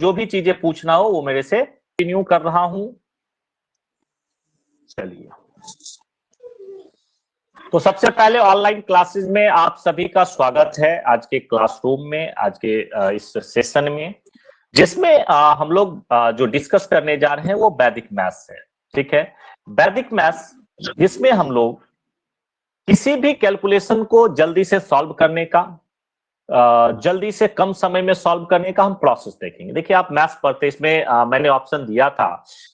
जो भी चीजें पूछना हो वो मेरे से कंटिन्यू कर रहा हूं। चलिए, तो सबसे पहले ऑनलाइन क्लासेस में आप सभी का स्वागत है आज के क्लासरूम में, आज के इस सेशन में, जिसमें हम लोग जो डिस्कस करने जा रहे हैं वो वैदिक मैथ्स है। ठीक है, वैदिक मैथ्स जिसमें हम लोग किसी भी कैलकुलेशन को जल्दी से सॉल्व करने का, जल्दी से कम समय में सॉल्व करने का हम प्रोसेस देखेंगे। देखिए, आप मैथ्स पढ़ते, इसमें मैंने ऑप्शन दिया था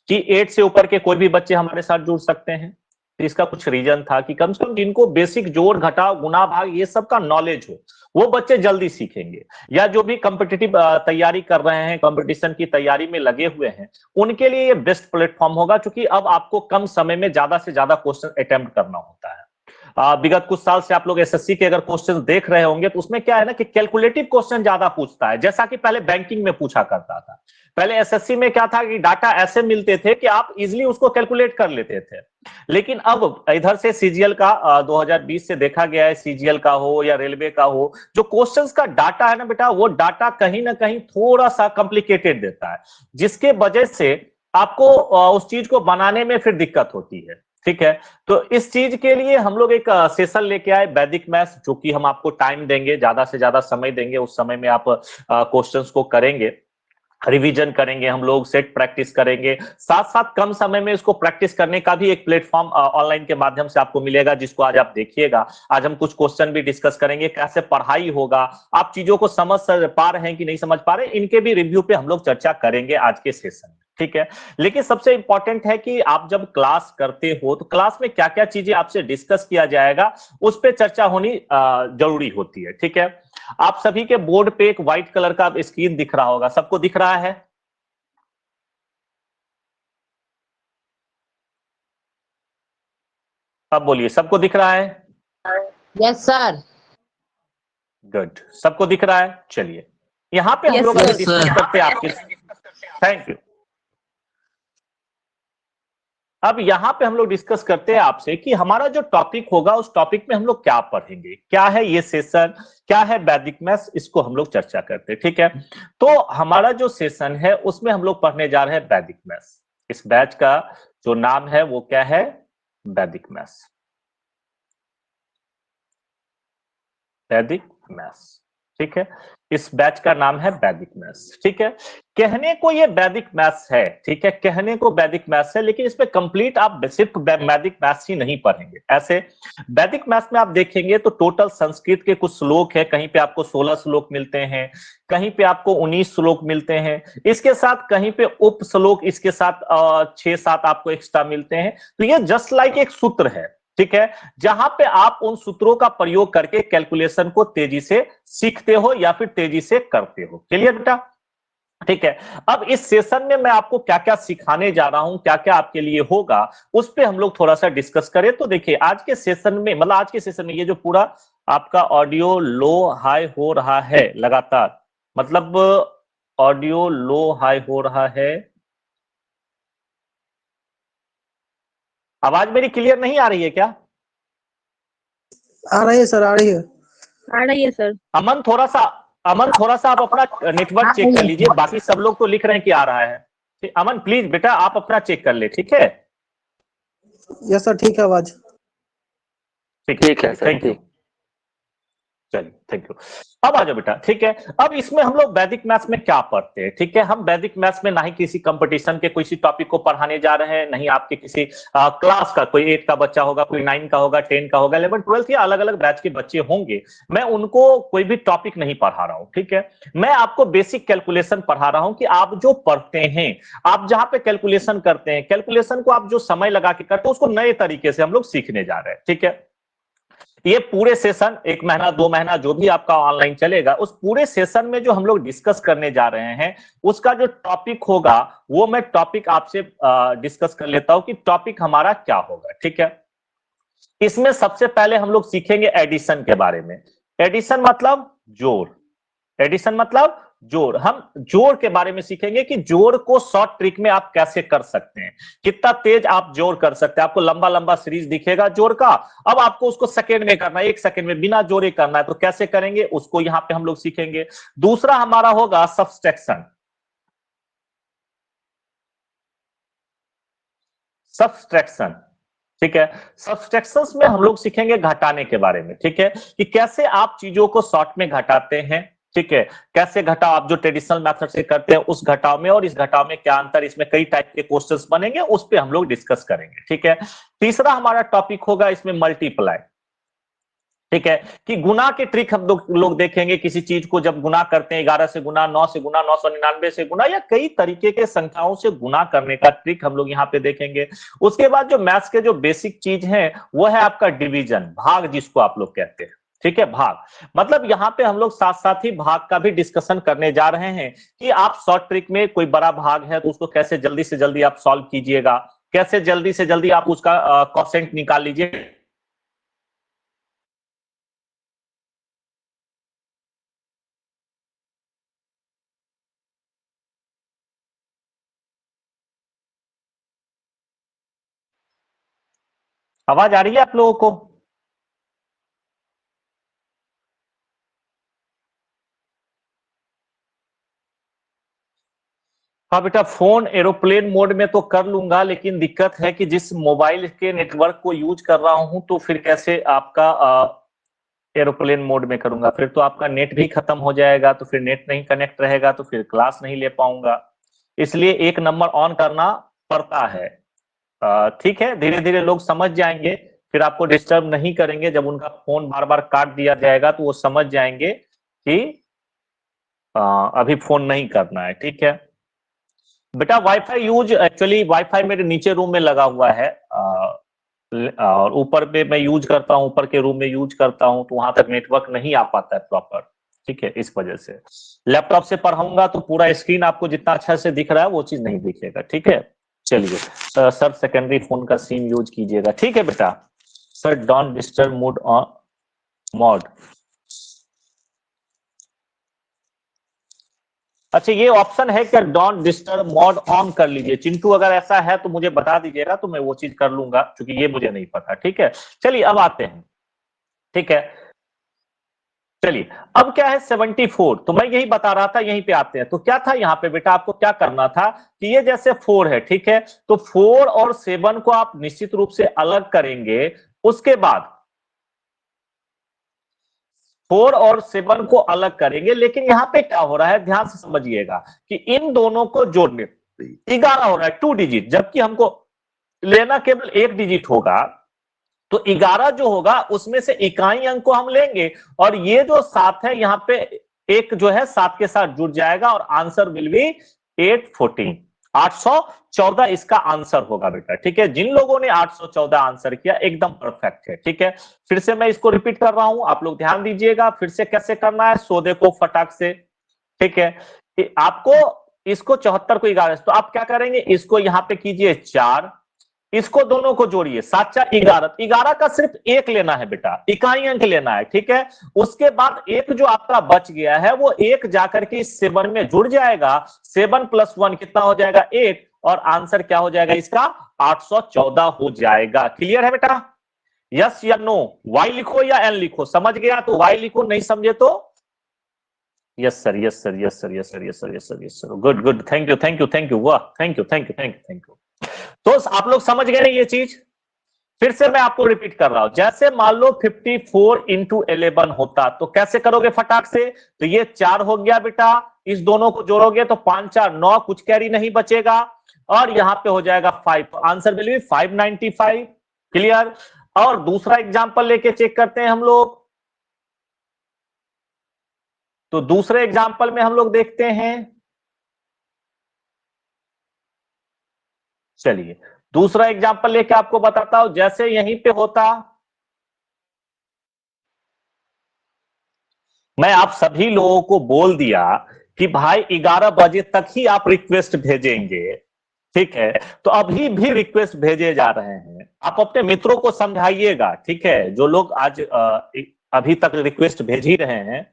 कि 8 से ऊपर के कोई भी बच्चे हमारे साथ जुड़ सकते हैं। तो इसका कुछ रीजन था कि कम से कम जिनको बेसिक जोड़ घटाव गुणा भाग ये सब का नॉलेज हो वो बच्चे जल्दी सीखेंगे, या जो भी कॉम्पिटिटिव तैयारी कर रहे हैं, कंपटीशन की तैयारी में लगे हुए हैं, उनके लिए ये बेस्ट प्लेटफॉर्म होगा, क्योंकि अब आपको कम समय में ज्यादा से ज्यादा क्वेश्चन अटेम्प्ट करना होता है। विगत कुछ साल से आप लोग एसएससी के अगर क्वेश्चन देख रहे होंगे तो उसमें क्या है ना कि कैलकुलेटिव क्वेश्चन ज्यादा पूछता है, जैसा कि पहले बैंकिंग में पूछा करता था। पहले एसएससी में क्या था कि डाटा ऐसे मिलते थे कि आप इजीली उसको कैलकुलेट कर लेते थे, लेकिन अब इधर से सीजीएल का 2020 से देखा गया है, सीजीएल का हो या रेलवे का हो, जो क्वेश्चंस का डाटा है ना बेटा, वो डाटा कहीं ना कहीं थोड़ा सा कॉम्प्लिकेटेड देता है, जिसके वजह से आपको उस चीज को बनाने में फिर दिक्कत होती है। ठीक है, तो इस चीज के लिए हम लोग एक सेशन लेके आए वैदिक मैथ्स, जो कि हम आपको टाइम देंगे, ज्यादा से ज्यादा समय देंगे, उस समय में आप क्वेश्चंस को करेंगे, रिवीजन करेंगे, हम लोग सेट प्रैक्टिस करेंगे, साथ साथ कम समय में इसको प्रैक्टिस करने का भी एक प्लेटफॉर्म ऑनलाइन के माध्यम से आपको मिलेगा, जिसको आज आप देखिएगा। आज हम कुछ क्वेश्चन भी डिस्कस करेंगे, कैसे पढ़ाई होगा, आप चीजों को समझ पा रहे हैं कि नहीं समझ पा रहे, इनके भी रिव्यू पे हम लोग चर्चा करेंगे आज के सेशन में। ठीक है, लेकिन सबसे इंपॉर्टेंट है कि आप जब क्लास करते हो तो क्लास में क्या क्या चीजें आपसे डिस्कस किया जाएगा उस पर चर्चा होनी जरूरी होती है। ठीक है, आप सभी के बोर्ड पे एक व्हाइट कलर का स्क्रीन दिख रहा होगा, सबको दिख रहा है? अब बोलिए, सबको दिख रहा है? Yes sir. गुड, सबको दिख रहा है। चलिए, यहां पे हम लोग अभी डिस्कस करते हैं आपके, थैंक यू। अब यहां पे हम लोग डिस्कस करते हैं आपसे कि हमारा जो टॉपिक होगा उस टॉपिक में हम लोग क्या पढ़ेंगे, क्या है ये सेशन, क्या है वैदिक मैथ्स, इसको हम लोग चर्चा करते हैं। ठीक है, तो हमारा जो सेशन है उसमें हम लोग पढ़ने जा रहे हैं वैदिक मैथ्स। इस बैच का जो नाम है वो क्या है? वैदिक मैथ्स, वैदिक मैथ्स। ठीक है, इस बैच का नाम है वैदिक मैथ्स। ठीक है, कहने को ये वैदिक मैथ्स है, ठीक है, कहने को वैदिक मैथ्स है, लेकिन इसमें कंप्लीट आप सिर्फ वैदिक मैथ्स ही नहीं पढ़ेंगे। ऐसे वैदिक मैथ्स में आप देखेंगे तो टोटल संस्कृत के कुछ श्लोक है, कहीं पे आपको 16 श्लोक मिलते हैं, कहीं पे आपको 19 श्लोक मिलते हैं, इसके साथ कहीं पे उप श्लोक इसके साथ 6-7 आपको एक्स्ट्रा मिलते हैं। तो ये जस्ट लाइक एक सूत्र है, ठीक है, जहां पे आप उन सूत्रों का प्रयोग करके कैलकुलेशन को तेजी से सीखते हो या फिर तेजी से करते हो। क्लियर बेटा? ठीक है, अब इस सेशन में मैं आपको क्या क्या सिखाने जा रहा हूं, क्या क्या आपके लिए होगा, उस पे हम लोग थोड़ा सा डिस्कस करें। तो देखिए, आज के सेशन में, मतलब आज के सेशन में ये जो पूरा आपका ऑडियो लो हाई हो रहा है लगातार, मतलब ऑडियो लो हाई हो रहा है, आवाज मेरी क्लियर नहीं आ रही है क्या? आ रही है सर, आ रही है। आ रही है सर। अमन थोड़ा सा आप अपना नेटवर्क चेक कर लीजिए, बाकी सब लोग तो लिख रहे हैं कि आ रहा है। अमन प्लीज बेटा आप अपना चेक कर ले, ठीक है? यस सर, ठीक है आवाज। ठीक है, थैंक यू। चलिए, थैंक यू। अब आ जाओ बेटा। ठीक है, अब इसमें हम लोग वैदिक मैथ्स में क्या पढ़ते हैं? ठीक है, हम वैदिक मैथ्स में ना ही किसी कंपटीशन के किसी टॉपिक को पढ़ाने जा रहे हैं, नहीं आपके किसी क्लास का, कोई 8 का बच्चा होगा, कोई 9 का होगा, 10 का होगा, 11 12 या अलग अलग बैच के बच्चे होंगे, मैं उनको कोई भी टॉपिक नहीं पढ़ा रहा हूं। ठीक है, मैं आपको बेसिक कैलकुलेशन पढ़ा रहा हूं कि आप जो पढ़ते हैं, आप जहां पे कैलकुलेशन करते हैं, कैलकुलेशन को आप जो समय लगा के करते हैं उसको नए तरीके से हम लोग सीखने जा रहे हैं। ठीक है, ये पूरे सेशन 1 महीना 2 महीना जो भी आपका ऑनलाइन चलेगा, उस पूरे सेशन में जो हम लोग डिस्कस करने जा रहे हैं उसका जो टॉपिक होगा वो मैं टॉपिक आपसे डिस्कस कर लेता हूं कि टॉपिक हमारा क्या होगा। ठीक है, इसमें सबसे पहले हम लोग सीखेंगे एडिशन के बारे में। एडिशन मतलब जोड़, एडिशन मतलब जोड़। हम जोड़ के बारे में सीखेंगे कि जोड़ को शॉर्ट ट्रिक में आप कैसे कर सकते हैं, कितना तेज आप जोड़ कर सकते हैं। आपको लंबा लंबा सीरीज दिखेगा जोड़ का, अब आपको उसको सेकेंड में करना है, 1 सेकेंड में बिना जोड़े करना है, तो कैसे करेंगे उसको यहां पे हम लोग सीखेंगे। दूसरा हमारा होगा सब्सट्रैक्शन। सब्सट्रैक्शन, ठीक है। सब्सट्रैक्शंस में हम लोग सीखेंगे घटाने के बारे में, ठीक है, कि कैसे आप चीजों को शॉर्ट में घटाते हैं, ठीक है, कैसे घटाओ आप जो ट्रेडिशनल मेथड से करते हैं उस घटाव में और इस घटाव में क्या अंतर, इसमें कई टाइप के क्वेश्चंस बनेंगे, उस पे हम लोग डिस्कस करेंगे, ठीक है। तीसरा हमारा टॉपिक होगा इसमें मल्टीप्लाई, ठीक है, कि गुना के ट्रिक हम लोग देखेंगे, किसी चीज को जब गुना करते हैं 11 से गुना, 9 से गुना, 999 से गुना, या कई तरीके के संख्याओं से गुना करने का ट्रिक हम लोग यहाँ पे देखेंगे। उसके बाद जो मैथ्स के जो बेसिक चीज है वो है आपका डिवीजन, भाग जिसको आप लोग कहते हैं, ठीक है, भाग। मतलब यहाँ पे हम लोग साथ साथ ही भाग का भी डिस्कशन करने जा रहे हैं कि आप शॉर्ट ट्रिक में कोई बड़ा भाग है तो उसको कैसे जल्दी से जल्दी आप सॉल्व कीजिएगा, कैसे जल्दी से जल्दी आप उसका क्वोशिएंट निकाल लीजिए। आवाज आ रही है आप लोगों को? हाँ बेटा, फोन एरोप्लेन मोड में तो कर लूंगा, लेकिन दिक्कत है कि जिस मोबाइल के नेटवर्क को यूज कर रहा हूं तो फिर कैसे आपका एरोप्लेन मोड में करूंगा, फिर तो आपका नेट भी खत्म हो जाएगा, तो फिर नेट नहीं कनेक्ट रहेगा तो फिर क्लास नहीं ले पाऊंगा, इसलिए एक नंबर ऑन करना पड़ता है। ठीक है, धीरे धीरे लोग समझ जाएंगे, फिर आपको डिस्टर्ब नहीं करेंगे, जब उनका फोन बार बार काट दिया जाएगा तो वो समझ जाएंगे कि अभी फोन नहीं करना है, ठीक है। बेटा वाईफाई यूज, एक्चुअली वाईफाई मेरे नीचे रूम में लगा हुआ है, और ऊपर पे मैं यूज करता हूं, ऊपर के रूम में यूज करता हूं, तो वहां तक नेटवर्क नहीं आ पाता है प्रॉपर, ठीक है, इस वजह से। लैपटॉप से पढ़ाऊंगा तो पूरा स्क्रीन आपको जितना अच्छा से दिख रहा है वो चीज नहीं दिखेगा, ठीक है। चलिए सर, सेकेंडरी फोन का सिम यूज कीजिएगा, ठीक है बेटा। Sir don't disturb mode on mode, अच्छा ये ऑप्शन है क्या, डोंट डिस्टर्ब मोड ऑन कर लीजिए। चिंटू अगर ऐसा है तो मुझे बता दीजिएगा, तो मैं वो चीज कर लूंगा, क्योंकि ये मुझे नहीं पता, ठीक है। चलिए अब आते हैं, ठीक है, चलिए अब क्या है 74, तो मैं यही बता रहा था, यहीं पे आते हैं। तो क्या था यहाँ पे बेटा, आपको क्या करना था कि ये जैसे 4 है, ठीक है, तो 4 और 7 को आप निश्चित रूप से अलग करेंगे, उसके बाद 4 और 7 को अलग करेंगे, लेकिन यहां पे क्या हो रहा है ध्यान से समझिएगा कि इन दोनों को जोड़ने 11 हो रहा है, 2 डिजिट, जबकि हमको लेना केवल 1 डिजिट होगा, तो 11 जो होगा उसमें से इकाई अंक को हम लेंगे, और ये जो 7 है यहाँ पे एक जो है 7 के साथ जुड़ जाएगा, और आंसर विल बी 814, 814 इसका आंसर होगा बेटा, ठीक है। जिन लोगों ने 814 आंसर किया एकदम परफेक्ट है, ठीक है। फिर से मैं इसको रिपीट कर रहा हूं, आप लोग ध्यान दीजिएगा, फिर से कैसे करना है, सो देखो फटाक से, ठीक है। आपको इसको 74 को 11, तो आप क्या करेंगे, इसको यहां पे कीजिए 4, इसको दोनों को जोड़िए, 7 4 11, 11 का सिर्फ एक लेना है बेटा, इकाई अंक लेना है, ठीक है। उसके बाद एक जो आपका बच गया है वो एक जाकर के 7 में जुड़ जाएगा, 7 + 1 कितना हो जाएगा 8, और आंसर क्या हो जाएगा इसका 814 हो जाएगा। क्लियर है बेटा? यस या नो? वाई लिखो या एन लिखो, समझ गया तो वाई लिखो, नहीं समझे तो yes sir, yes sir, yes sir, yes sir, yes sir, yes sir, yes sir, good good, thank you, thank you, thank you, वाह, thank you, thank you, thank you, thank you. तो आप लोग समझ गए ना ये चीज? फिर से मैं आपको रिपीट कर रहा हूं, जैसे मान लो 54 × 11 होता, तो कैसे करोगे फटाक से, तो ये 4 हो गया बेटा, इस दोनों को जोड़ोगे तो 5 4 9, कुछ कैरी नहीं बचेगा, और यहां पे हो जाएगा 5, तो आंसर विल बी 595। क्लियर? और दूसरा एग्जांपल लेके चेक करते हैं हम लोग, तो दूसरे एग्जांपल में हम लोग देखते हैं, चलिए दूसरा एग्जांपल लेके आपको बताता हूं। जैसे यहीं पे होता, मैं आप सभी लोगों को बोल दिया कि भाई 11 बजे तक ही आप रिक्वेस्ट भेजेंगे, ठीक है, तो अभी भी रिक्वेस्ट भेजे जा रहे हैं, आप अपने मित्रों को समझाइएगा, ठीक है, जो लोग आज अभी तक रिक्वेस्ट भेज ही रहे हैं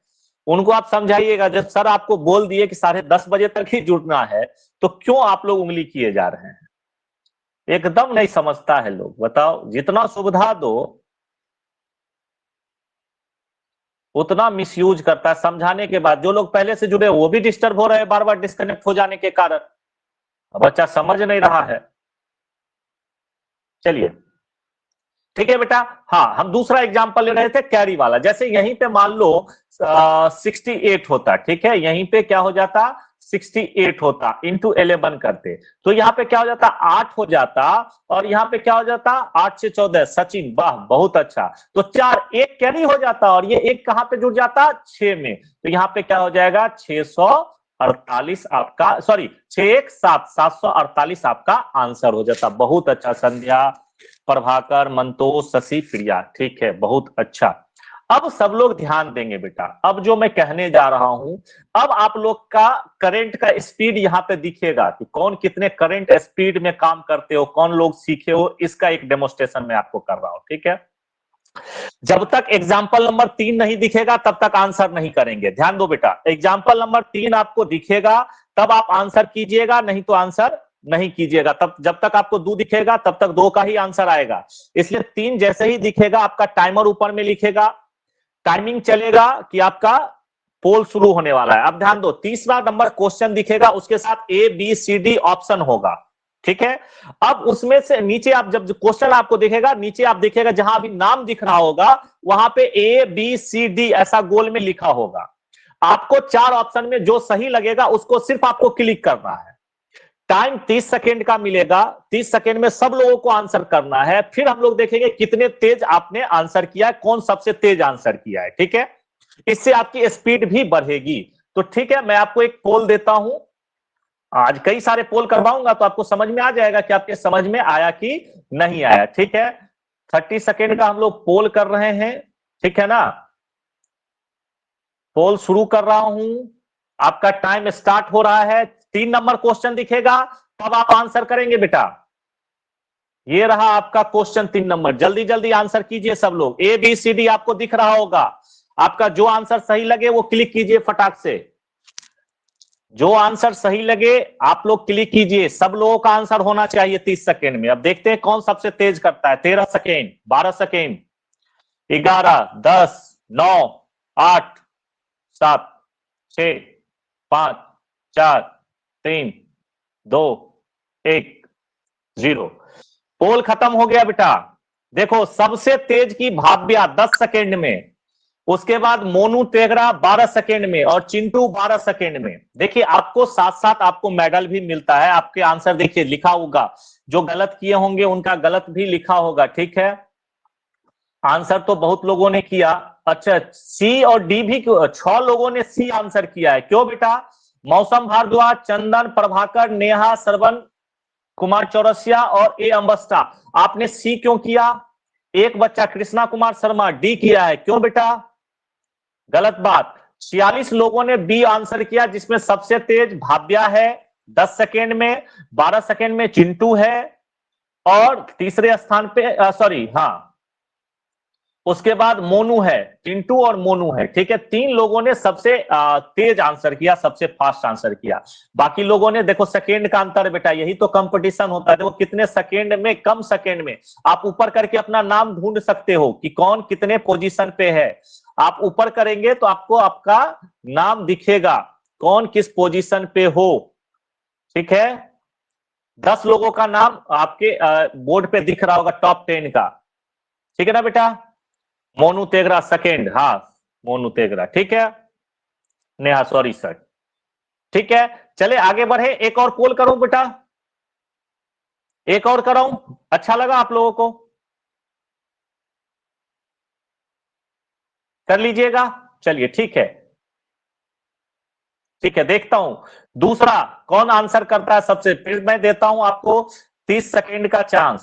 उनको आप समझाइएगा, जब सर आपको बोल दिए कि 10:30 बजे तक ही जुड़ना है, तो क्यों आप लोग उंगली किए जा रहे हैं? एकदम नहीं समझता है लोग, बताओ, जितना सुविधा दो उतना मिसयूज करता है, समझाने के बाद जो लोग पहले से जुड़े वो भी डिस्टर्ब हो रहे हैं बार बार डिस्कनेक्ट हो जाने के कारण, बच्चा समझ नहीं रहा है। चलिए ठीक है बेटा। हाँ, हम दूसरा एग्जांपल ले रहे थे कैरी वाला। जैसे यहीं पे मान लो 68 होता, ठीक है, यहीं पे क्या हो जाता 68 होता, इंटू 11 करते, तो यहाँ पे क्या हो जाता 8 हो जाता, और यहाँ पे क्या हो जाता 8 से 14। सचिन वाह बहुत अच्छा। तो 4 एक कैरी हो जाता, और ये एक कहां पे जुड़ जाता 6 में, तो यहाँ पे क्या हो जाएगा 648 आपका, सॉरी 748 आपका आंसर हो जाता। बहुत अच्छा संध्या, प्रभाकर, मंतोष, शशि, प्रिया, ठीक है, बहुत अच्छा। अब सब लोग ध्यान देंगे बेटा, अब जो मैं कहने जा रहा हूं, अब आप लोग का करंट का स्पीड यहां पे दिखेगा कि कौन कितने करंट स्पीड में काम करते हो, कौन लोग सीखे हो, इसका एक डेमोस्ट्रेशन मैं आपको कर रहा हूं, ठीक है। जब तक एग्जाम्पल नंबर 3 नहीं दिखेगा तब तक आंसर नहीं करेंगे। ध्यान दो बेटा, एग्जाम्पल नंबर 3 आपको दिखेगा तब आप आंसर कीजिएगा, नहीं तो आंसर नहीं कीजिएगा। तब जब तक आपको 2 दिखेगा तब तक 2 का ही आंसर आएगा। इसलिए 3 जैसे ही दिखेगा आपका टाइमर ऊपर में लिखेगा, टाइमिंग चलेगा कि आपका पोल शुरू होने वाला है। अब ध्यान दो, तीसरा नंबर क्वेश्चन दिखेगा, उसके साथ A B C D option होगा, ठीक है। अब उसमें से नीचे आप जब क्वेश्चन आपको दिखेगा, नीचे आप देखिएगा जहां अभी नाम दिख रहा होगा वहां पे ए बी सी डी ऐसा गोल में लिखा होगा। आपको 4 ऑप्शन में जो सही लगेगा उसको सिर्फ आपको क्लिक करना है। टाइम 30 सेकेंड का मिलेगा, 30 सेकेंड में सब लोगों को आंसर करना है। फिर हम लोग देखेंगे कितने तेज आपने आंसर किया है, कौन सबसे तेज आंसर किया है, ठीक है। इससे आपकी स्पीड भी बढ़ेगी। तो ठीक है, मैं आपको एक पोल देता हूं, आज कई सारे पोल करवाऊंगा तो आपको समझ में आ जाएगा कि आपके समझ में आया कि नहीं आया, ठीक है। 30 सेकेंड का हम लोग पोल कर रहे हैं, ठीक है ना। पोल शुरू कर रहा हूं, आपका टाइम स्टार्ट हो रहा है। 3 नंबर क्वेश्चन दिखेगा तब आप आंसर करेंगे बेटा। ये रहा आपका क्वेश्चन 3 नंबर, जल्दी जल्दी आंसर कीजिए सब लोग। ए बी सी डी आपको दिख रहा होगा, आपका जो आंसर सही लगे वो क्लिक कीजिए फटाक से। जो आंसर सही लगे आप लोग क्लिक कीजिए, सब लोगों का आंसर होना चाहिए 30 सेकेंड में। अब देखते हैं कौन सबसे तेज करता है। 13 सेकेंड, 12 सेकेंड, 11, 10, 9, 8, 7, 6, 5, 4, 3, 2, 1, 0। पोल खत्म हो गया बेटा। देखो सबसे तेज की भाव्या 10 सेकेंड में, उसके बाद मोनू तेगड़ा 12 सेकेंड में, और चिंटू 12 सेकेंड में। देखिए आपको साथ साथ आपको मेडल भी मिलता है। आपके आंसर देखिए लिखा होगा, जो गलत किए होंगे उनका गलत भी लिखा होगा, ठीक है। आंसर तो बहुत लोगों ने किया। अच्छा, सी और डी भी 6 लोगों ने सी आंसर किया है। क्यों बेटा? मौसम भारद्वाज, चंदन, प्रभाकर, नेहा, श्रवण कुमार चौरसिया और ए अंबस्टा, आपने सी क्यों किया? एक बच्चा कृष्णा कुमार शर्मा डी किया है। क्यों बेटा? गलत बात। 46 लोगों ने बी आंसर किया, जिसमें सबसे तेज भाव्या है 10 सेकेंड में, 12 सेकेंड में चिंटू है, और तीसरे स्थान पे सॉरी हाँ, उसके बाद मोनू है, चिंटू और मोनू है, ठीक है। 3 लोगों ने सबसे तेज आंसर किया, सबसे फास्ट आंसर किया। बाकी लोगों ने देखो सेकेंड का अंतर बेटा, यही तो कंपटीशन होता है। देखो कितने सेकेंड में, कम सेकेंड में आप ऊपर करके अपना नाम ढूंढ सकते हो कि कौन कितने पोजीशन पे है। आप ऊपर करेंगे तो आपको आपका नाम दिखेगा, कौन किस पोजीशन पे हो, ठीक है। 10 लोगों का नाम आपके बोर्ड पे दिख रहा होगा, टॉप 10 का, ठीक है ना बेटा। मोनू तेगरा सेकेंड, हाँ मोनू तेगरा, ठीक है। नेहा सॉरी सर, ठीक है। चले आगे बढ़े, एक और पोल करूं बेटा, एक और कराऊं, अच्छा लगा आप लोगों को? कर लीजिएगा, चलिए ठीक है, ठीक है। देखता हूं दूसरा कौन आंसर करता है सबसे। फिर मैं देता हूं आपको 30 सेकेंड का चांस।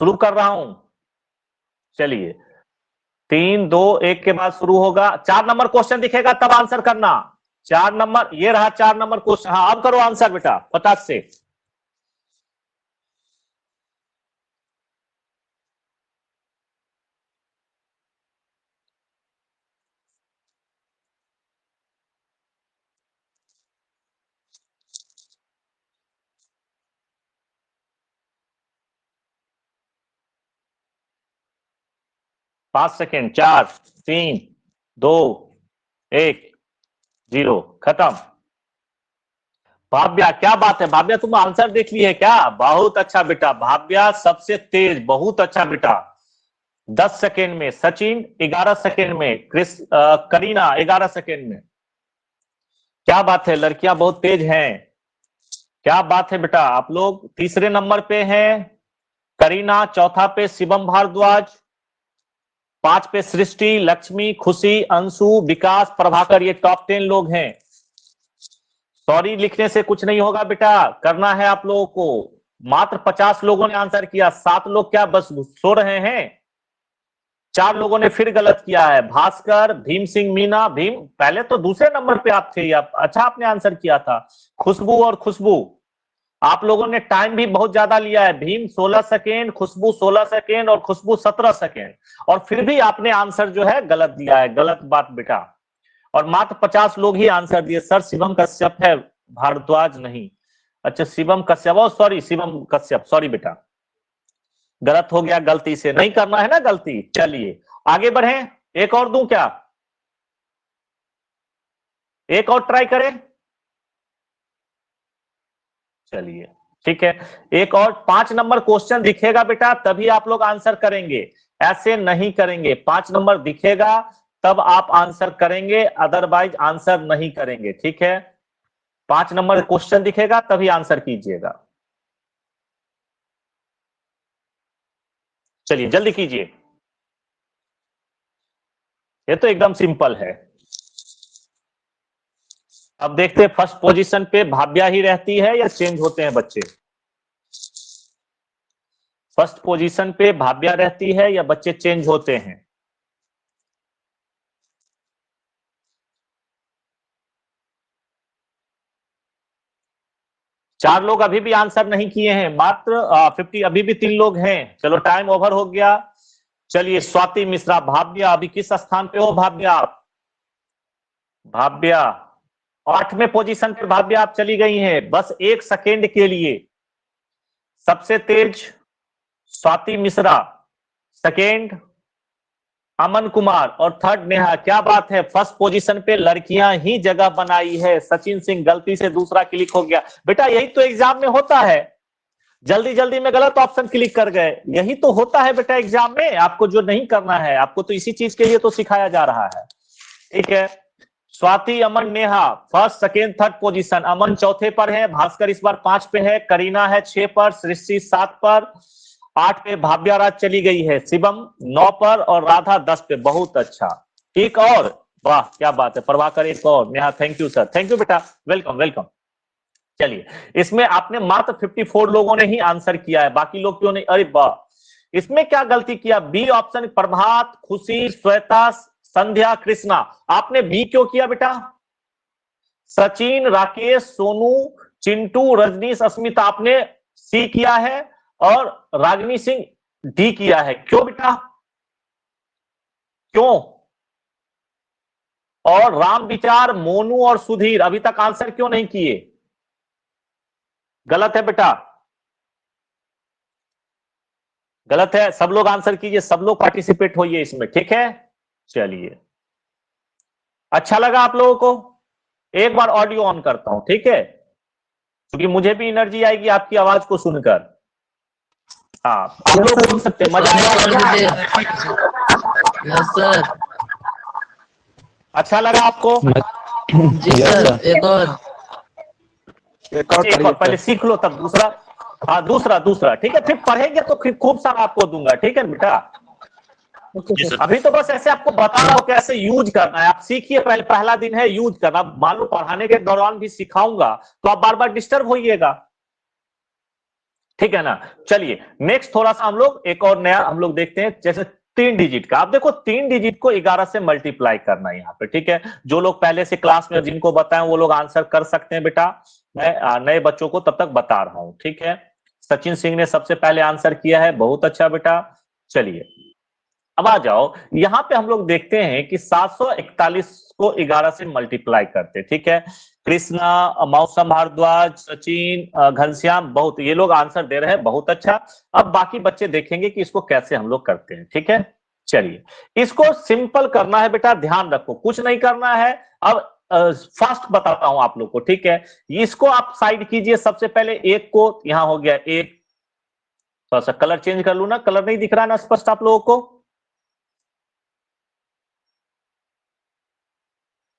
शुरू कर रहा हूं, चलिए 3, 2, 1 के बाद शुरू होगा। 4 नंबर क्वेश्चन दिखेगा तब आंसर करना। 4 नंबर, ये रहा 4 नंबर क्वेश्चन। हाँ अब करो आंसर बेटा फटाक से। 5 सेकेंड, 4, 3, 2, 1, 0, खत्म। भाव्या, क्या बात है भाव्या, तुम आंसर देख ली है क्या? बहुत अच्छा बेटा, भाव्या सबसे तेज, बहुत अच्छा बेटा। 10 सेकेंड में, सचिन 11 सेकेंड में, करीना 11 सेकेंड में। क्या बात है, लड़कियां बहुत तेज हैं। क्या बात है बेटा, आप लोग तीसरे नंबर पे हैं करीना, चौथा पे शिवम भारद्वाज, 5 पे सृष्टि, लक्ष्मी, खुशी, अंशु, विकास, प्रभाकर, ये टॉप 10 लोग हैं। सॉरी लिखने से कुछ नहीं होगा बेटा, करना है आप लोगों को। मात्र 50 लोगों ने आंसर किया, 7 लोग क्या बस सो रहे हैं? 4 लोगों ने फिर गलत किया है, भास्कर, भीम सिंह मीना, भीम पहले तो दूसरे नंबर पे आप थे, अच्छा आपने आंसर किया था। खुशबू और खुशबू, आप लोगों ने टाइम भी बहुत ज्यादा लिया है, भीम 16 सेकेंड, खुशबू 16 सेकेंड और खुशबू 17 सेकेंड, और फिर भी आपने आंसर जो है गलत दिया है, गलत बात बेटा। और मात्र 50 लोग ही आंसर दिए। सर शिवम कश्यप है, भारद्वाज नहीं। अच्छा शिवम कश्यप, सॉरी शिवम कश्यप, सॉरी बेटा, गलत हो गया, गलती से नहीं करना है ना गलती। चलिए आगे बढ़े, एक और दूं क्या? एक और ट्राई करें? चलिए ठीक है, एक और 5 नंबर क्वेश्चन दिखेगा बेटा तभी आप लोग आंसर करेंगे, ऐसे नहीं करेंगे। 5 नंबर दिखेगा तब आप आंसर करेंगे, अदरवाइज आंसर नहीं करेंगे, ठीक है? 5 नंबर क्वेश्चन दिखेगा तभी आंसर कीजिएगा। चलिए जल्दी कीजिए, ये तो एकदम सिंपल है। अब देखते हैं फर्स्ट पोजीशन पे भाव्या ही रहती है या चेंज होते हैं बच्चे? फर्स्ट पोजीशन पे भाव्या रहती है या बच्चे चेंज होते हैं? चार लोग अभी भी आंसर नहीं किए हैं, मात्र 50, अभी भी 3 लोग हैं। चलो टाइम ओवर हो गया। चलिए स्वाति मिश्रा, भाव्या अभी किस स्थान पे हो भाव्या आप? भाव्या 8वें पोजीशन पे भाव्या आप चली गई हैं, बस 1 सेकेंड के लिए। सबसे तेज स्वाति मिश्रा, सेकेंड अमन कुमार और थर्ड नेहा। क्या बात है, फर्स्ट पोजीशन पे लड़कियां ही जगह बनाई है। सचिन सिंह गलती से दूसरा क्लिक हो गया बेटा, यही तो एग्जाम में होता है, जल्दी जल्दी में गलत ऑप्शन क्लिक कर गए, यही तो होता है बेटा एग्जाम में। आपको जो नहीं करना है, आपको तो इसी चीज के लिए तो सिखाया जा रहा है, ठीक है? Swati, Aman, Neha first second third position, Aman चौथे पर है, भास्कर इस बार 5 पे है, करीना है 6 पर, सृष्टि 7 पर, 8 पे भाव्या राज चली गई है, शिवम 9 पर और राधा 10 पे। बहुत अच्छा, एक और, वाह क्या बात है, प्रभाकर एक और, Neha thank you sir, thank you बेटा, वेलकम वेलकम। चलिए इसमें आपने मात्र 54 लोगों ने ही आंसर किया है, बाकी लोग क्यों नहीं? अरे वाह, इसमें क्या गलती किया? बी ऑप्शन, प्रभात, खुशी, श्वेता, संध्या, कृष्णा, आपने बी क्यों किया बेटा? सचिन, राकेश, सोनू, चिंटू, रजनीश, अस्मिता, आपने सी किया है और रागिनी सिंह डी किया है, क्यों बेटा? क्यों? और राम विचार, मोनू और सुधीर अभी तक आंसर क्यों नहीं किए? गलत है बेटा, गलत है, सब लोग आंसर कीजिए, सब लोग पार्टिसिपेट होइए इसमें, ठीक है? चलिए अच्छा लगा आप लोगों को? एक बार ऑडियो ऑन करता हूं, ठीक है, क्योंकि मुझे भी एनर्जी आएगी आपकी आवाज को सुनकर। हाँ आप लोग बोल सकते हैं, मजा आएगा? सर अच्छा लगा आपको? जी सर, एक और पहले सीख लो तब दूसरा। हाँ दूसरा ठीक है, फिर पढ़ेंगे तो फिर खूब सारा आपको दूंगा, ठीक है बेटा? अभी तो बस ऐसे आपको बता रहा हूं कैसे यूज करना है, आप सीखिए, पहले पहला दिन है यूज करना। मान लो पढ़ाने के दौरान भी सिखाऊंगा तो आप बार बार डिस्टर्ब होइएगा, ठीक है ना? चलिए नेक्स्ट थोड़ा सा हम लोग एक और नया हम लोग देखते हैं, जैसे 3 डिजिट का। आप देखो 3 डिजिट को 11 से मल्टीप्लाई करना है यहाँ पे, ठीक है? जो लोग पहले से क्लास में जिनको बताएं वो लोग आंसर कर सकते हैं बेटा, मैं नए बच्चों को तब तक बता रहा हूं, ठीक है? सचिन सिंह ने सबसे पहले आंसर किया है, बहुत अच्छा बेटा। चलिए अब आ जाओ, यहां पे हम लोग देखते हैं कि 741 को 11 से मल्टीप्लाई करते, ठीक है? कृष्णा, मौसम भारद्वाज, सचिन, घनश्याम, बहुत ये लोग आंसर दे रहे हैं, बहुत अच्छा। अब बाकी बच्चे देखेंगे कि इसको कैसे हम लोग करते हैं, ठीक है? चलिए इसको सिंपल करना है बेटा, ध्यान रखो, कुछ नहीं करना है। अब फास्ट बताता हूं आप लोग को, ठीक है। इसको आप साइड कीजिए सबसे पहले, एक को यहां हो गया एक, थोड़ा सा कलर चेंज कर लू ना, कलर नहीं दिख रहा ना स्पष्ट आप लोगों को,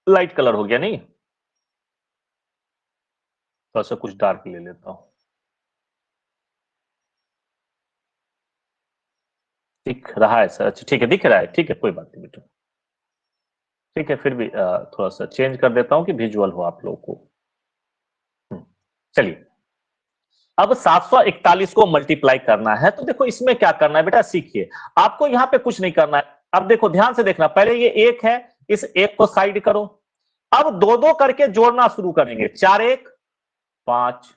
लाइट कलर हो गया नहीं, थोड़ा सा कुछ डार्क ले लेता हूं, दिख रहा है सर? अच्छा ठीक है, दिख रहा है, ठीक है कोई बात नहीं बेटा, ठीक है। फिर भी थोड़ा सा चेंज कर देता हूं कि विजुअल हो आप लोगों को। चलिए, अब 741 को मल्टीप्लाई करना है, तो देखो इसमें क्या करना है बेटा, सीखिए। आपको यहां पे कुछ नहीं करना है। अब देखो ध्यान से देखना, पहले ये एक है, इस एक को साइड करो। अब दो दो करके जोड़ना शुरू करेंगे, 4 1 5,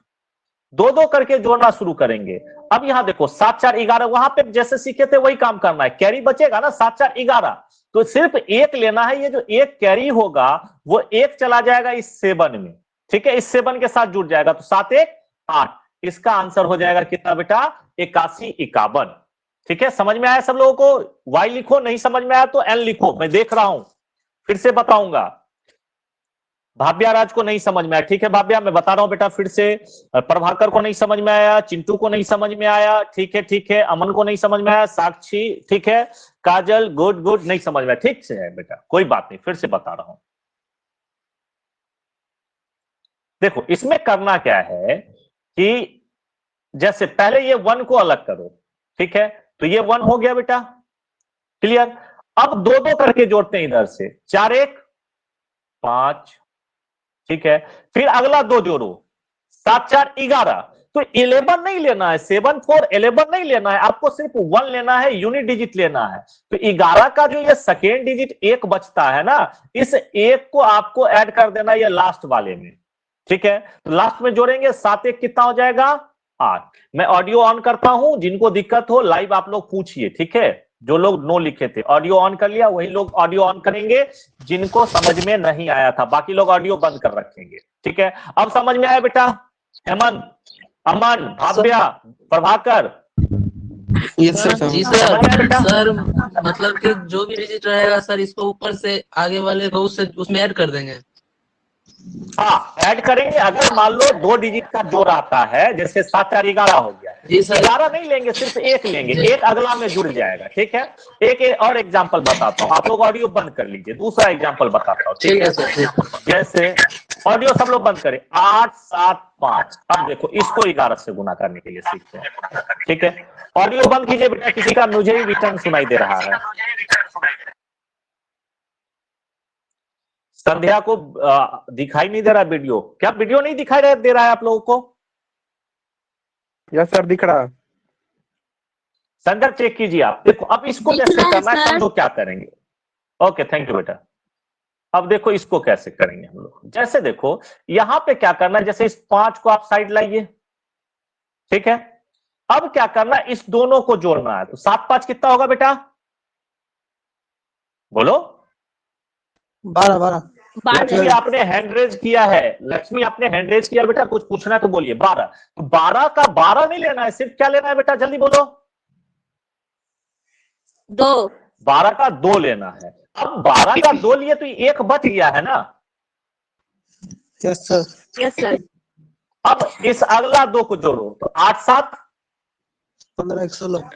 दो दो करके जोड़ना शुरू करेंगे। अब यहां देखो 7 4 11, वहां पे जैसे सीखे थे वही काम करना है, कैरी बचेगा ना 7 4 11, तो सिर्फ एक लेना है। ये जो एक कैरी होगा वो एक चला जाएगा इस 7 में, ठीक है, इस 7 के साथ जुड़ जाएगा, तो 7 1 8, इसका आंसर हो जाएगा कितना बेटा, 81 51। ठीक है, समझ में आया सब लोगों को? वाई लिखो, नहीं समझ में आया तो एन लिखो, मैं देख रहा हूं, फिर से बताऊंगा। भाव्या राज को नहीं समझ में आया, ठीक है भाव्या, मैं बता रहा हूं बेटा फिर से। प्रभाकर को नहीं समझ में आया, चिंटू को नहीं समझ में आया, ठीक है ठीक है, अमन को नहीं समझ में आया, साक्षी ठीक है, काजल गुड गुड, नहीं समझ में आया, ठीक से है बेटा, कोई बात नहीं, फिर से बता रहा हूं। देखो इसमें करना क्या है कि जैसे पहले ये 1 को अलग करो, ठीक है, तो ये 1 हो गया बेटा, क्लियर। अब दो दो करके जोड़ते हैं इधर से, 4 1 5, ठीक है, फिर अगला दो जोड़ो, 7 4 11, तो 11 नहीं लेना है, 7 4 11 नहीं लेना है, आपको सिर्फ 1 लेना है, यूनिट डिजिट लेना है। तो 11 का जो ये सेकेंड डिजिट एक बचता है ना, इस एक को आपको ऐड कर देना ये लास्ट वाले में, ठीक है। तो लास्ट में जोड़ेंगे, 7 1 कितना हो जाएगा 8। मैं ऑडियो ऑन करता हूं, जिनको दिक्कत हो लाइव आप लोग पूछिए, ठीक है। जो लोग नो लिखे थे ऑडियो ऑन कर लिया, वही लोग ऑडियो ऑन करेंगे जिनको समझ में नहीं आया था, बाकी लोग ऑडियो बंद कर रखेंगे, ठीक है। अब समझ में आया बेटा? हेमंत, अमन, भाव्या, प्रभाकर, जी सर सर, मतलब कि जो भी डिजिट रहेगा सर, इसको ऊपर से आगे वाले को उसमें ऐड कर देंगे। हाँ ऐड करेंगे। अगर मान लो 2 डिजिट का जोड़ आता है, जैसे 7 4 11 हो गया, 11 नहीं लेंगे, सिर्फ एक लेंगे, एक अगला में जुड़ जाएगा, ठीक है। एक और एग्जांपल बताता हूँ, आप लोग ऑडियो बंद कर लीजिए, दूसरा एग्जांपल बताता हूँ, ठीक है सर। जैसे ऑडियो सब लोग बंद करें, 8 7 5, अब देखो इसको 11 से गुना करने के लिए सीखते हैं, ठीक है। ऑडियो बंद कीजिए बेटा, किसी का मुझे ही रिटर्न सुनाई दे रहा है। संध्या को दिखाई नहीं दे रहा वीडियो, क्या वीडियो नहीं दिखाई दे रहा है आप लोगों को? यस सर दिख रहा है। संध्या चेक कीजिए आप, देखो अब इसको कैसे करना है, समझो क्या करेंगे। ओके थैंक यू बेटा। अब देखो इसको कैसे करेंगे हम लोग, जैसे देखो यहां पे क्या करना है, जैसे इस 5 को आप साइड लाइए, ठीक है। अब क्या करना है, इस दोनों को जोड़ना है, तो 7 5 कितना होगा बेटा, बोलो? 12 12। लक्ष्मी आपने हैंड रेज किया है, लक्ष्मी आपने हैंड रेज किया बेटा, कुछ पूछना है तो बोलिए। 12, तो 12 का 12 नहीं लेना है, सिर्फ क्या लेना है बेटा, जल्दी बोलो? 2। 12 का 2 लेना है। अब 12 का 2 लिए तो एक बच गया है ना। Yes sir. Yes sir. अब इस अगला 2 को जोड़ो, तो 8 7 15 1 16,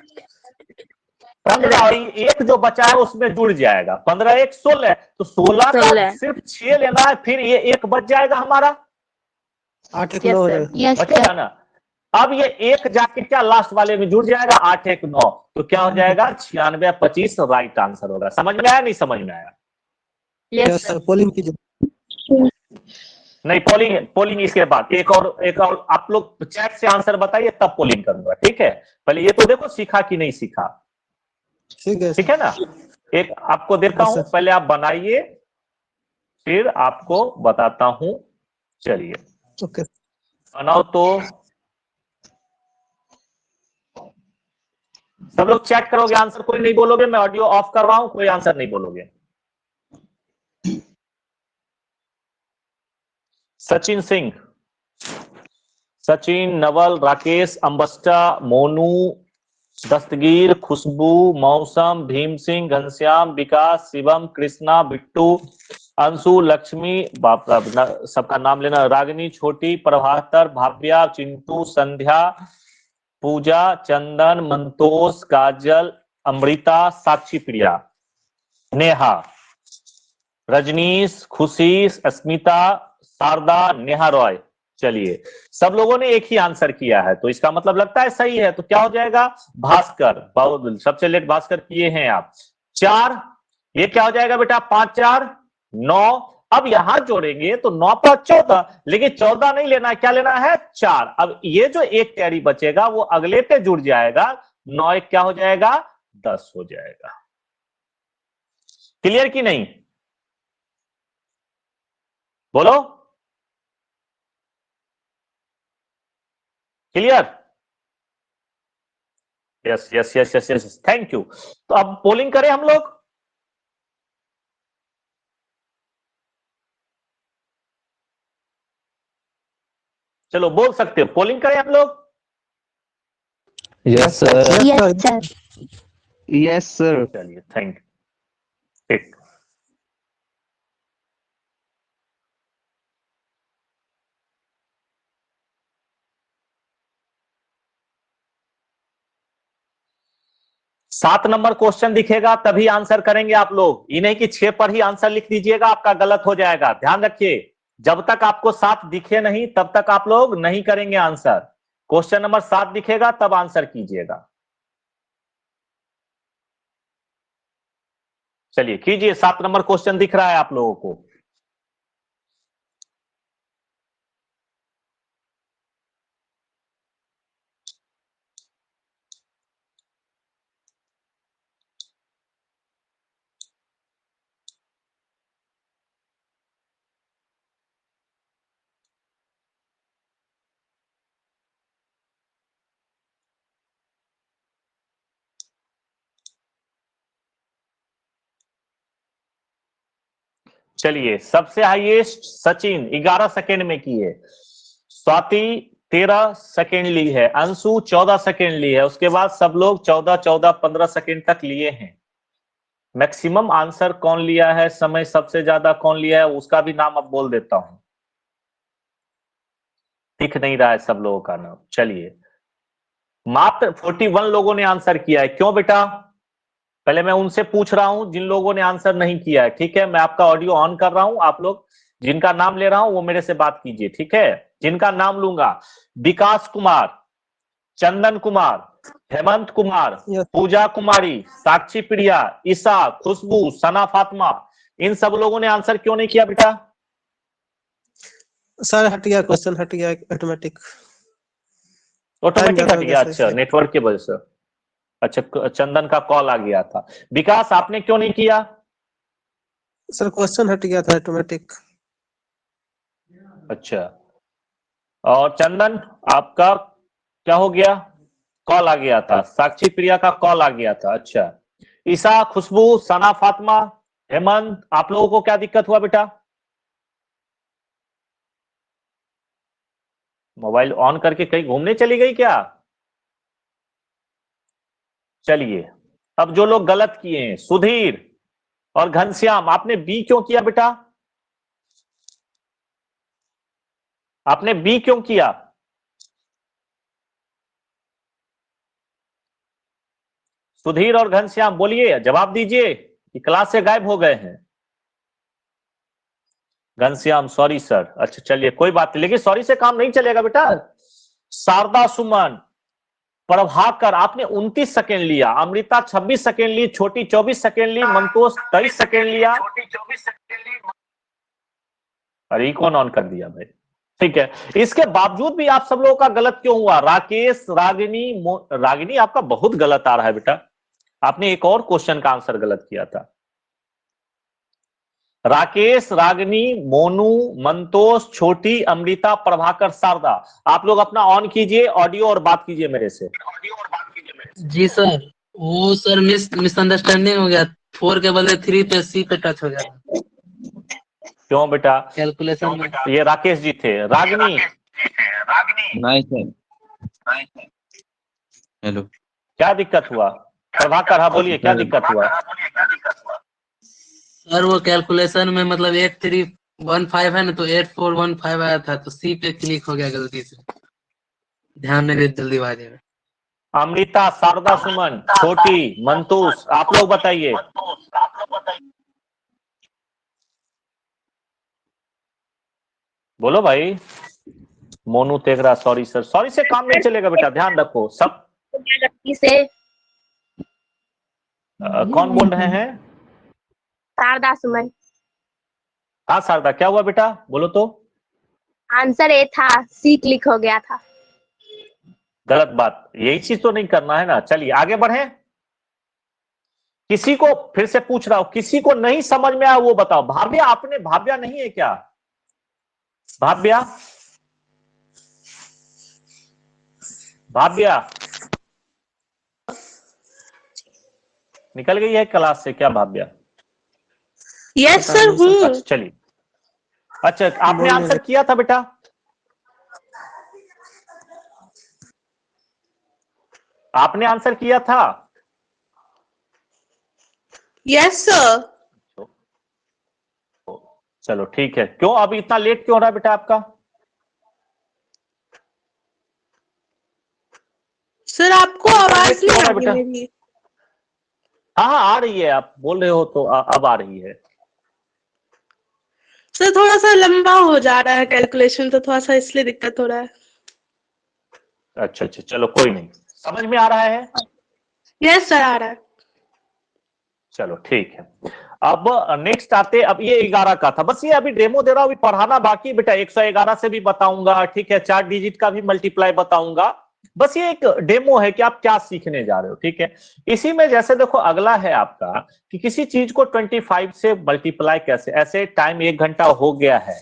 15, और एक जो बचा है उसमें जुड़ जाएगा, 15 1 16, तो 16 का सिर्फ 6 लेना है, फिर ये एक बच जाएगा हमारा, 8 1 9 हो जाएगा। बचेगा ना। अब ये एक जाके क्या लास्ट वाले में जुड़ जाएगा, 8 1 9, तो क्या हो जाएगा 96 25, राइट आंसर होगा। समझ में आया नहीं समझ में आया? Yes sir. पोलिंग कीजिए। नहीं, पोलिंग इसके बाद, एक और आप लोग चैट से आंसर बताइए, तब पोलिंग करूंगा, ठीक है। पहले ये तो देखो सीखा कि नहीं सीखा, ठीक है ना। एक आपको देता हूं, पहले आप बनाइए, फिर आपको बताता हूं। चलिए ओके बनाओ। तो सब लोग चेक करोगे, आंसर कोई नहीं बोलोगे, मैं ऑडियो ऑफ कर रहा हूं, कोई आंसर नहीं बोलोगे। सचिन सिंह, सचिन, नवल, राकेश, अंबस्टा, मोनू, दस्तगीर, खुशबू, मौसम, भीम सिंह, घनश्याम, विकास, शिवम, कृष्णा, बिट्टू, अंशु, लक्ष्मी, सबका नाम लेना, रागिनी, छोटी, प्रभाकर, भाव्या, चिंटू, संध्या, पूजा, चंदन, मंतोष, काजल, अमृता, साक्षी प्रिया, नेहा, रजनीश, खुशी, अस्मिता, शारदा, नेहा रॉय। चलिए, सब लोगों ने एक ही आंसर किया है, तो इसका मतलब लगता है सही है। तो क्या हो जाएगा? भास्कर, बहुत सबसे लेट भास्कर किए हैं आप। 4, ये क्या हो जाएगा बेटा? 5 4 9। अब यहां जोड़ेंगे तो 9 पर 14, लेकिन 14 नहीं लेना है, क्या लेना है? 4। अब ये जो एक कैरी बचेगा वो अगले पे जुड़ जाएगा, 9 1 क्या हो जाएगा? 10 हो जाएगा। क्लियर कि नहीं? बोलो, clear? Yes yes yes yes yes, thank you. तो अब पोलिंग करें हम लोग। चलो बोल सकते हो, पोलिंग करें हम लोग। Yes sir. Yes sir. Yes sir. चलिए, थैंक यू। ठीक, सात नंबर क्वेश्चन दिखेगा तभी आंसर करेंगे आप लोग, ये नहीं कि 6 पर ही आंसर लिख दीजिएगा, आपका गलत हो जाएगा। ध्यान रखिए, जब तक आपको 7 दिखे नहीं तब तक आप लोग नहीं करेंगे आंसर। क्वेश्चन नंबर 7 दिखेगा तब आंसर कीजिएगा। चलिए कीजिए, 7 नंबर क्वेश्चन दिख रहा है आप लोगों को। चलिए, सबसे हाईएस्ट सचिन 11 सेकेंड में किए, स्वाति 13 सेकेंड ली है, अंशु 14 सेकेंड ली है, उसके बाद सब लोग 14 14 15 सेकेंड तक लिए हैं। मैक्सिमम आंसर कौन लिया है, समय सबसे ज्यादा कौन लिया है, उसका भी नाम अब बोल देता हूं। दिख नहीं रहा है सब लोगों का नाम। चलिए, मात्र 41 लोगों ने आंसर किया है। क्यों बेटा? पहले मैं उनसे पूछ रहा हूं जिन लोगों ने आंसर नहीं किया है। ठीक है, मैं आपका ऑडियो ऑन कर रहा हूं, आप लोग जिनका नाम ले रहा हूं वो मेरे से बात कीजिए। ठीक है, जिनका नाम लूंगा, विकास कुमार, चंदन कुमार, हेमंत कुमार, पूजा कुमारी, साक्षी प्रिया, ईसा, खुशबू, सना फातिमा, इन सब लोगों ने आंसर क्यों नहीं किया बेटा? सर हट गया, क्वेश्चन हट गया ऑटोमेटिक। ऑटोमेटिक हट गया? अच्छा, नेटवर्क की वजह से। अच्छा, चंदन का कॉल आ गया था। विकास, आपने क्यों नहीं किया? सर क्वेश्चन हट गया था ऑटोमेटिक। अच्छा, और चंदन आपका क्या हो गया? कॉल आ गया था। साक्षी प्रिया का कॉल आ गया था। अच्छा, ईसा, खुशबू, सना फातिमा, हेमंत, आप लोगों को क्या दिक्कत हुआ बेटा? मोबाइल ऑन करके कहीं घूमने चली गई क्या? चलिए, अब जो लोग गलत किए हैं, सुधीर और घनश्याम, आपने बी क्यों किया बेटा? आपने बी क्यों किया? सुधीर और घनश्याम बोलिए, जवाब दीजिए कि क्लास से गायब हो गए हैं। Ghanshyam, sorry sir. अच्छा चलिए, कोई बात नहीं, लेकिन सॉरी से काम नहीं चलेगा बेटा। शारदा सुमन, प्रभाकर, आपने 29 सेकेंड लिया, अमृता 26 सेकेंड ली, छोटी 24 सेकेंड ली, मंतोष 23 सेकेंड लिया। अरे कौन ऑन कर दिया भाई? ठीक है, इसके बावजूद भी आप सब लोगों का गलत क्यों हुआ? राकेश, रागिनी, रागिनी आपका बहुत गलत आ रहा है बेटा, आपने एक और क्वेश्चन का आंसर गलत किया था। राकेश, रागिनी, मोनू, मंतोष, छोटी, अमृता, प्रभाकर, शारदा, आप लोग अपना ऑन कीजिए ऑडियो और बात कीजिए मेरे से। जी सर, वो सर मिसअंडरस्टैंडिंग हो गया, 4 के बदले 3 पे सी पे टच हो गया। क्यों बेटा? कैलकुलेशन में। ये राकेश जी थे। रागिनी, नहीं सर। हेलो, क्या दिक्कत हुआ? प्रभाकर, हाँ बोलिए, क्या दिक्कत हुआ? सर वो कैलकुलेशन में मतलब 8315 है ना, तो 8415 आया था, तो सी पे क्लिक हो गया गलती से, ध्यान नहीं दे जल्दीबाजी में। अमृता, शारदा सुमन, छोटी, मंतूस, आप लोग बताइए। बोलो भाई। मोनू तेगरा, सॉरी से काम नहीं चलेगा बेटा, ध्यान रखो सब। से कौन बोल रहे हैं? शारदा सुमन। हाँ शारदा, क्या हुआ बेटा, बोलो तो। आंसर ए था, सी क्लिक हो गया था। गलत बात, यही चीज तो नहीं करना है ना। चलिए आगे बढ़े। किसी को फिर से पूछ रहा हूं, किसी को नहीं समझ में आया वो बताओ। भाव्या, आपने भाव्या नहीं है क्या? भाव्या, भाव्या निकल गई है क्लास से क्या भाव्या? यस सर हूँ। अच्छा चलिए। अच्छा आपने आंसर किया था बेटा? आपने आंसर किया था? Yes sir. चलो ठीक है। क्यों अभी इतना लेट क्यों हो रहा है बेटा आपका? सर आपको आवाज नहीं आ रही बेटा? मेरी? हाँ आ रही है, आप बोल रहे हो तो अब आ रही है। सर थोड़ा सा लंबा हो जा रहा है कैलकुलेशन, तो थोड़ा सा इसलिए दिक्कत हो रहा है। अच्छा चलो कोई नहीं, समझ में आ रहा है? यस सर आ रहा है। चलो ठीक है। अब नेक्स्ट आते, अब ये 11 का था, बस ये अभी डेमो दे रहा हूं, अभी पढ़ाना बाकी बेटा। 111 से भी बताऊंगा, ठीक है, 4 डिजिट का भी मल्टीप्लाई बताऊंगा। बस ये एक डेमो है कि आप क्या सीखने जा रहे हो, ठीक है। इसी में जैसे देखो अगला है आपका कि किसी चीज को 25 से मल्टीप्लाई कैसे, ऐसे टाइम 1 घंटा हो गया है।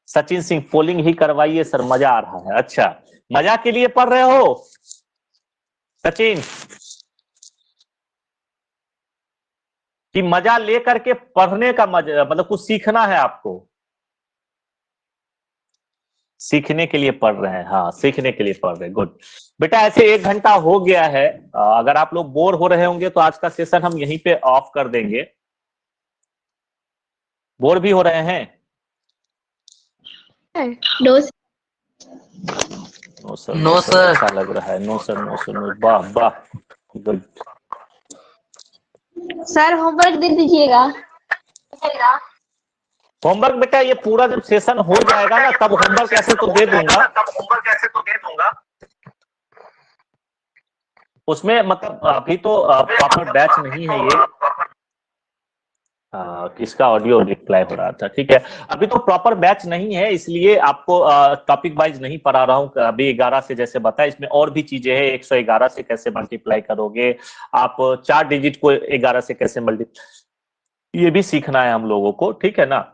सचिन सिंह पोलिंग ही करवाइए सर, मजा आ रहा है। अच्छा मजा के लिए पढ़ रहे हो सचिन, कि मजा लेकर के पढ़ने का मजा, मतलब कुछ सीखना है आपको? सीखने के लिए पढ़ रहे हैं? हाँ सीखने के लिए पढ़ रहे हैं, गुड बेटा। ऐसे 1 घंटा हो गया है। अगर आप लोग बोर हो रहे होंगे तो आज का सेशन हम यहीं पे ऑफ कर देंगे। बोर भी हो रहे हैं? No sir no sir. अच्छा लग रहा है। No sir no sir no, वाह वाह गुड। सर होमवर्क दे दीजिएगा। होमवर्क बेटा ये पूरा जब सेशन हो जाएगा ना तब होमवर्क ऐसे तो दे दूंगा। उसमें मतलब अभी तो प्रॉपर बैच नहीं है ये। किसका ऑडियो रिप्लाई हो रहा था, ठीक है। अभी तो प्रॉपर बैच नहीं है, इसलिए आपको टॉपिक वाइज नहीं पढ़ा रहा हूँ। अभी 11 से जैसे बताया, इसमें और भी चीजें हैं। 111 से कैसे मल्टीप्लाई करोगे आप, 4 डिजिट को 11 से कैसे मल्टीप्लाई, ये भी सीखना है हम लोगों को, ठीक है ना।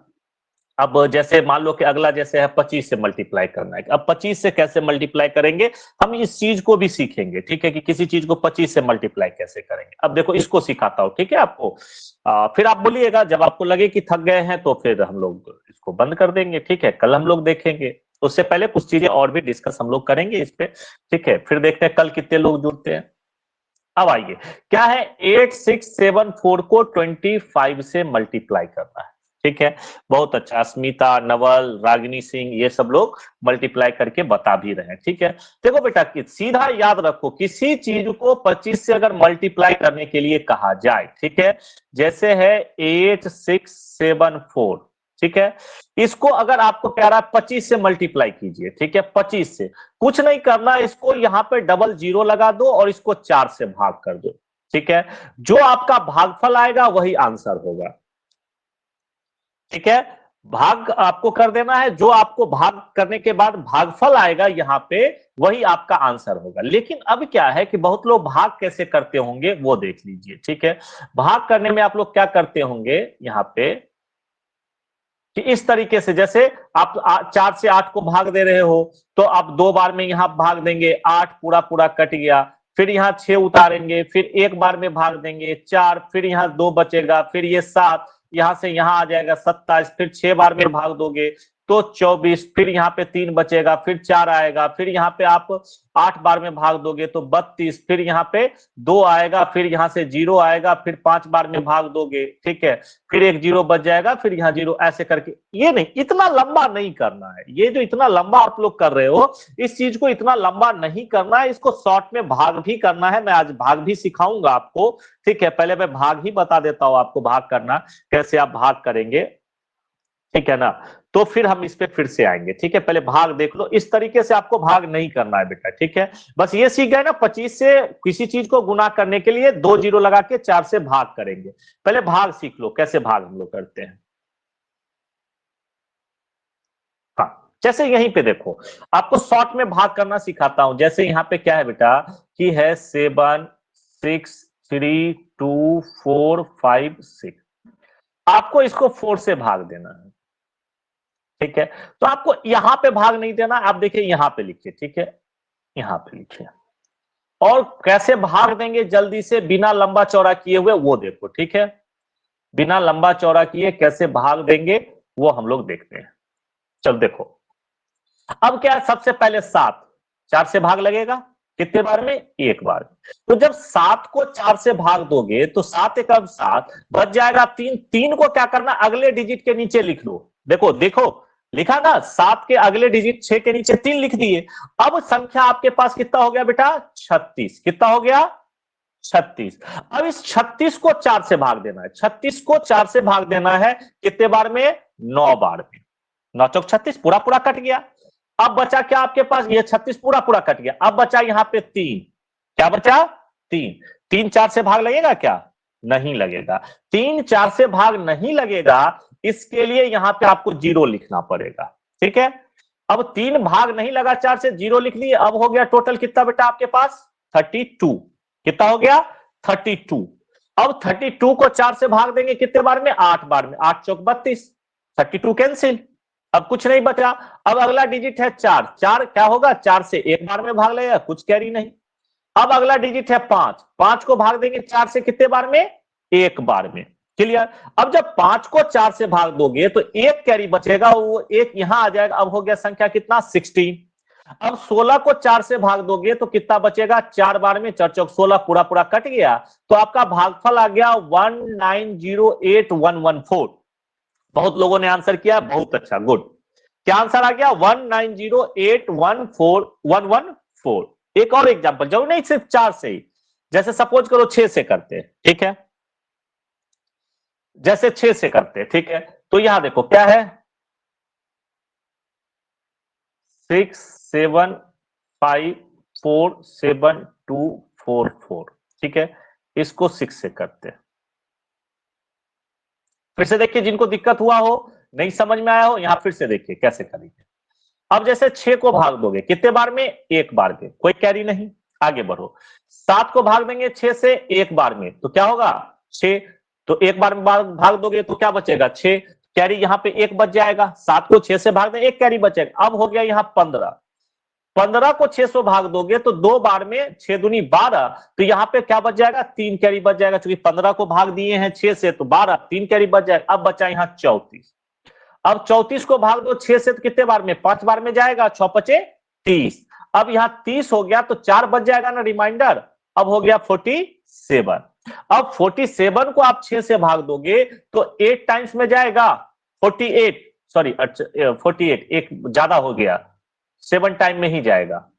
अब जैसे मान लो कि अगला जैसे है 25 से मल्टीप्लाई करना है, अब 25 से कैसे मल्टीप्लाई करेंगे, हम इस चीज को भी सीखेंगे, ठीक है, कि किसी चीज को 25 से मल्टीप्लाई कैसे करेंगे। अब देखो इसको सिखाता हूं, ठीक है आपको। फिर आप बोलिएगा, जब आपको लगे कि थक गए हैं तो फिर हम लोग इसको बंद कर देंगे, ठीक है। कल हम लोग देखेंगे, उससे पहले कुछ चीजें और भी डिस्कस हम लोग करेंगे इस पे, ठीक है। फिर देखते हैं कल कितने लोग जुड़ते हैं। अब आइए, क्या है 8674 को 25 से मल्टीप्लाई करना है, ठीक है। बहुत अच्छा, अस्मिता, नवल, रागिनी सिंह, ये सब लोग मल्टीप्लाई करके बता भी रहे हैं, ठीक है। देखो बेटा कि सीधा याद रखो, किसी चीज को 25 से अगर मल्टीप्लाई करने के लिए कहा जाए, ठीक है, जैसे है 8674, ठीक है, इसको अगर आपको कह रहा है 25 से मल्टीप्लाई कीजिए, ठीक है, 25 से, कुछ नहीं करना, इसको यहां पे डबल जीरो लगा दो और इसको 4 से भाग कर दो, ठीक है। जो आपका भागफल आएगा वही आंसर होगा, ठीक है। भाग आपको कर देना है, जो आपको भाग करने के बाद भागफल आएगा यहां पे, वही आपका आंसर होगा। लेकिन अब क्या है कि बहुत लोग भाग कैसे करते होंगे वो देख लीजिए, ठीक है। भाग करने में आप लोग क्या करते होंगे यहां पे, कि इस तरीके से, जैसे आप 4 से 8 को भाग दे रहे हो तो आप 2 बार में यहां भाग देंगे, 8 पूरा पूरा कट गया, फिर यहाँ 6 उतारेंगे, फिर एक बार में भाग देंगे 4, फिर यहाँ 2 बचेगा, फिर ये 7, यहां से यहां आ जाएगा 27, फिर 6 बार में भाग दोगे तो 24, फिर यहाँ पे 3 बचेगा, फिर 4 आएगा, फिर यहाँ पे आप 8 बार में भाग दोगे तो 32, फिर यहाँ पे 2 आएगा, फिर यहाँ से 0 आएगा, फिर 5 बार में भाग दोगे, ठीक है, फिर एक 0 बच जाएगा, फिर यहाँ 0, ऐसे करके। ये नहीं, इतना लंबा नहीं करना है, ये जो इतना लंबा आप लोग कर रहे हो, इस चीज को इतना लंबा नहीं करना है, इसको शॉर्ट में भाग भी करना है। मैं आज भाग भी सिखाऊंगा आपको, ठीक है। पहले मैं भाग ही बता देता हूं आपको, भाग करना कैसे आप भाग करेंगे, ठीक है ना। तो फिर हम इस पे फिर से आएंगे, ठीक है। पहले भाग देख लो, इस तरीके से आपको भाग नहीं करना है बेटा, ठीक है। बस ये सीख गए ना, 25 से किसी चीज को गुना करने के लिए 2 0 लगा के 4 से भाग करेंगे। पहले भाग सीख लो, कैसे भाग हम लोग करते हैं। हाँ, जैसे यहीं पे देखो, आपको शॉर्ट में भाग करना सिखाता हूं। जैसे यहाँ पे क्या है बेटा कि है 7 6 3 2 4 5 6, आपको इसको 4 से भाग देना है, ठीक है। तो आपको यहां पे भाग नहीं देना, आप देखिए यहां पे लिखिए, ठीक है, यहां पे लिखिए। और कैसे भाग देंगे जल्दी से बिना लंबा चौड़ा किए हुए, वो देखो, ठीक है। बिना लंबा चौड़ा किए कैसे भाग देंगे वो हम लोग देखते हैं। चल देखो, अब क्या, सबसे पहले 7, 4 से भाग लगेगा, कितने बार में, एक बार। तो जब 7 को 4 से भाग दोगे तो 7 एक 7 बच जाएगा 3। 3 को क्या करना, अगले डिजिट के नीचे लिख लो। देखो देखो, लिखा ना, 7 के अगले डिजिट 6 के नीचे 3 लिख दिए। अब संख्या आपके पास कितना हो गया बेटा, 36। कितना हो गया, 36। अब इस 36 को 4 से भाग देना है, 36 को 4 से भाग देना है, कितने बार में, 9 बार में। 9 चौक 36, पूरा पूरा कट गया। अब बचा क्या आपके पास, ये 36 पूरा पूरा कट गया। अब बचा यहाँ पे 3, क्या बचा, 3। 3 4 से भाग लगेगा क्या, नहीं लगेगा। 3 4 से भाग नहीं लगेगा, इसके लिए यहां पे आपको 0 लिखना पड़ेगा, ठीक है। अब 3 भाग नहीं लगा 4 से, 0 लिख लिए। अब हो गया टोटल कितना बेटा आपके पास, 32। कितना हो गया, 32। अब 32 को 4 से भाग देंगे कितने बार में, 8 बार में। 8 चौक 32, 32 कैंसिल, अब कुछ नहीं बचा। अब अगला डिजिट है 4, 4 क्या होगा, 4 से एक बार में भाग लेगा, कुछ कैरी नहीं। अब अगला डिजिट है 5, 5 को भाग देंगे 4 से कितने बार में, एक बार में। क्लियर। अब जब 5 को 4 से भाग दोगे तो एक कैरी बचेगा, वो एक यहां आ जाएगा। अब हो गया संख्या कितना, 16। अब 16 को 4 से भाग दोगे तो कितना बचेगा, 4 बार में, 4 चौक 16, पूरा पूरा कट गया। तो आपका भागफल आ गया 1908114। बहुत लोगों ने आंसर किया, बहुत अच्छा, गुड। क्या आंसर आ गया, 1908114। एक और एग्जांपल, जरूर नहीं सिर्फ 4 से ही, जैसे सपोज करो 6 से करते हैं, ठीक है। जैसे 6 से करते हैं, ठीक है। तो यहां देखो क्या है, 6 7 5 4 7 2 4 4, ठीक है। इसको 6 से करते हैं। फिर से देखिए, जिनको दिक्कत हुआ हो, नहीं समझ में आया हो, यहां फिर से देखिए कैसे करेंगे। अब जैसे 6 को भाग दोगे कितने बार में, एक बार में, कोई कैरी नहीं, आगे बढ़ो। 7 को भाग देंगे 6 से एक बार में, तो क्या होगा, 6। तो एक बार में भाग दोगे तो क्या बचेगा, 6 कैरी, यहां पे एक बच जाएगा। 7 को 6 से भाग दें, एक कैरी बचेगा। अब हो गया यहां 15। 15 को 6 से भाग दोगे तो 2 बार में, 6 दूनी 12, तो यहां पे क्या बच जाएगा, 3 कैरी बच जाएगा। क्योंकि 15 को भाग दिए हैं 6 से तो 12, 3 कैरी बच जाएगा। अब बचा यहां 34। अब 34 को भाग दो 6 से तो कितने बार में, 5 बार में जाएगा, 6 5 30। अब यहां 30 हो गया तो 4 बच जाएगा ना रिमाइंडर। अब हो गया 47। अब 47 को आप 6 से भाग दोगे तो 8 टाइम्स में जाएगा, 48, सॉरी 48, एक ज्यादा हो गया, 7 टाइम में ही जाएगा,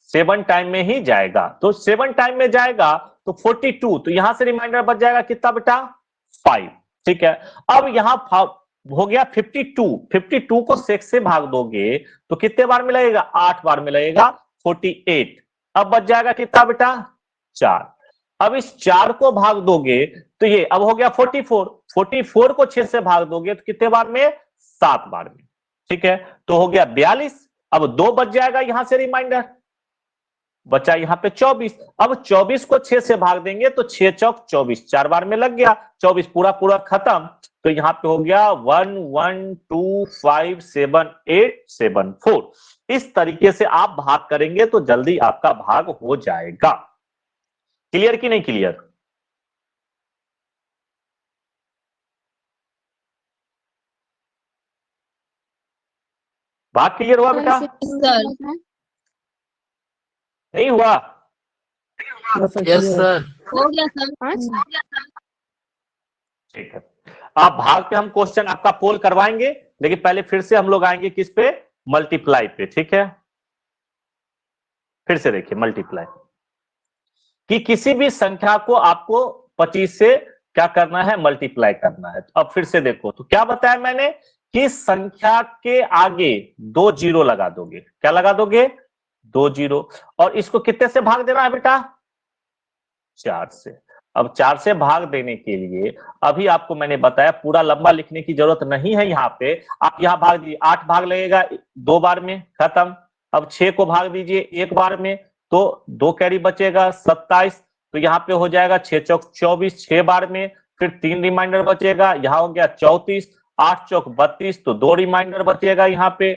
7 टाइम में ही जाएगा। तो 7 टाइम में जाएगा तो 42, तो यहां से रिमाइंडर बच जाएगा कितना बेटा, 5, ठीक है। अब यहां हो गया 52। 52 को 6 से भाग दोगे तो कितने बार में लगेगा, 8 बार में लगेगा, 48। अब बच जाएगा कितना बेटा, 4। अब इस 4 को भाग दोगे तो ये अब हो गया 44। 44 को 6 से भाग दोगे तो कितने बार में, 7 बार में, ठीक है। तो हो गया 42। अब 2 बच जाएगा यहां से रिमाइंडर, बचा यहां पे 24। अब 24 को 6 से भाग देंगे तो 6 चौक 24, 4 बार में लग गया, 24 पूरा पूरा खत्म। तो यहां पे हो गया 1 1 2 5 7 8 7 4। इस तरीके से आप भाग करेंगे तो जल्दी आपका भाग हो जाएगा। क्लियर कि नहीं क्लियर। भाग क्लियर हुआ बेटा? नहीं हुआ? Yes sir. हो गया सर। ठीक है, आप भाग पे हम क्वेश्चन आपका पोल करवाएंगे, लेकिन पहले फिर से हम लोग आएंगे किस पे? मल्टीप्लाई पे। ठीक है, फिर से देखिए मल्टीप्लाई कि किसी भी संख्या को आपको 25 से क्या करना है? मल्टीप्लाई करना है। तो अब फिर से देखो, तो क्या बताया मैंने कि संख्या के आगे 2 जीरो लगा दोगे। क्या लगा दोगे? 2 जीरो। और इसको कितने से भाग देना है बेटा? 4 से। अब 4 से भाग देने के लिए अभी आपको मैंने बताया पूरा लंबा लिखने की जरूरत नहीं है। यहाँ पे आप यहाँ भाग दीजिए, 8 भाग लगेगा 2 बार में, खत्म। अब 6 को भाग दीजिए 1 बार में, तो 2 कैरी बचेगा 27, तो यहाँ पे हो जाएगा 6 चौक 24 6 बार में, फिर 3 रिमाइंडर बचेगा, यहाँ हो गया 34, 8 चौक 32, तो 2 रिमाइंडर बचेगा यहाँ पे,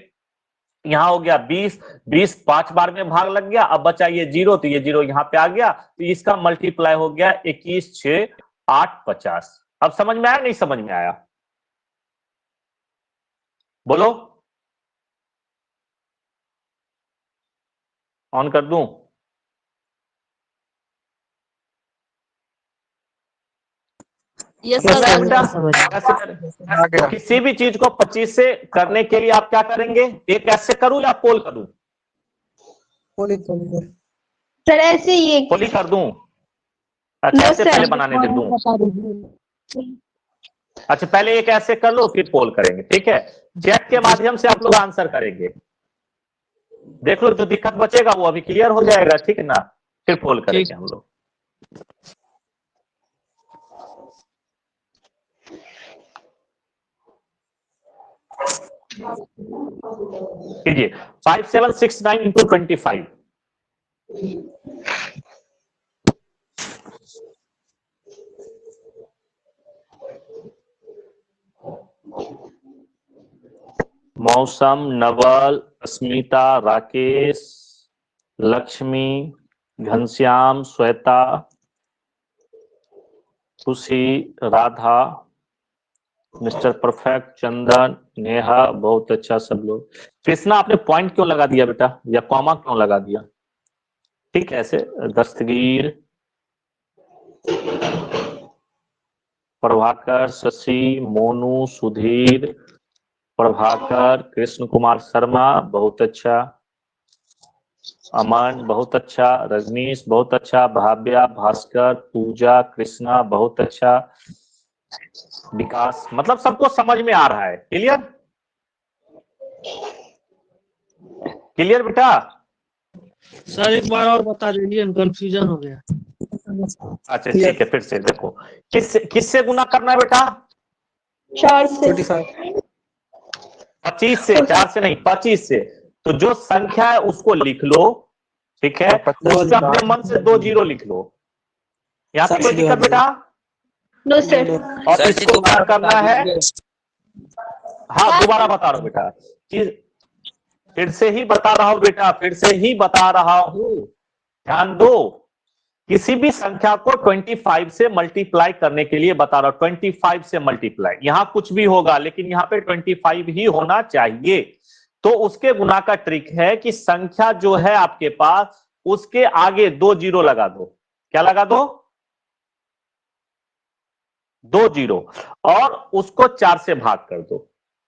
यहाँ हो गया 20 20 5 बार में भाग लग गया। अब बचा ये जीरो, तो ये जीरो यहाँ पे आ गया, तो इसका मल्टीप्लाई हो गया 21 6 8 50। अब समझ में आया नहीं समझ में आया? बोलो, ऑन कर दूं? यस समझ में आया सर। बेटा? ऐसे करें। तो किसी भी चीज को 25 से करने के लिए आप क्या करेंगे? एक ऐसे करूं या पोल करूं? सर ऐसे ही पोल ही कर दूं? अच्छा, ऐसे पहले बनाने दे दूं? अच्छा, पहले एक ऐसे कर लो फिर पोल करेंगे। ठीक है, चैट के माध्यम से आप लोग आंसर करेंगे। देख लो, जो दिक्कत बचेगा वो अभी क्लियर हो जाएगा। ठीक है ना? फिर पोल करेंगे हम लोग। कीजिए 5769 इंटू 25। मौसम, नवल, अस्मिता, राकेश, लक्ष्मी, घनश्याम, श्वेता, खुशी, राधा, मिस्टर परफेक्ट, चंदन, नेहा, बहुत अच्छा सब लोग। कृष्णा, आपने पॉइंट क्यों लगा दिया बेटा, या कॉमा क्यों लगा दिया? ठीक है, ऐसे दस्तगीर, प्रभाकर, शशि, मोनू, सुधीर, प्रभाकर, कृष्ण कुमार शर्मा, बहुत अच्छा, अमन, बहुत अच्छा, रजनीश, बहुत अच्छा, भाव्या, भास्कर, पूजा, कृष्णा, बहुत अच्छा, विकास, मतलब सबको समझ में आ रहा है। क्लियर? क्लियर बेटा? सर एक बार और बता दीजिए, कंफ्यूजन हो गया। अच्छा ठीक है, फिर से देखो, किससे गुना करना है बेटा? 4 से 25 से, 4 से नहीं 25 से। तो जो संख्या है उसको लिख लो। ठीक है, उसका अपने मन से 2 जीरो लिख लो। यहाँ पे कोई दिक्कत बेटा? No sir. और इसको क्या करना है? हाँ, दोबारा बता रहा हूँ बेटा, फिर से ही बता रहा हूं बेटा, फिर से ही बता रहा हूं, ध्यान दो। किसी भी संख्या को 25 से मल्टीप्लाई करने के लिए बता रहा हूं, 25 से मल्टीप्लाई। यहां कुछ भी होगा लेकिन यहां पे 25 ही होना चाहिए। तो उसके गुना का ट्रिक है कि संख्या जो है आपके पास, उसके आगे 2 जीरो लगा दो। क्या लगा दो? 2 जीरो, और उसको 4 से भाग कर दो।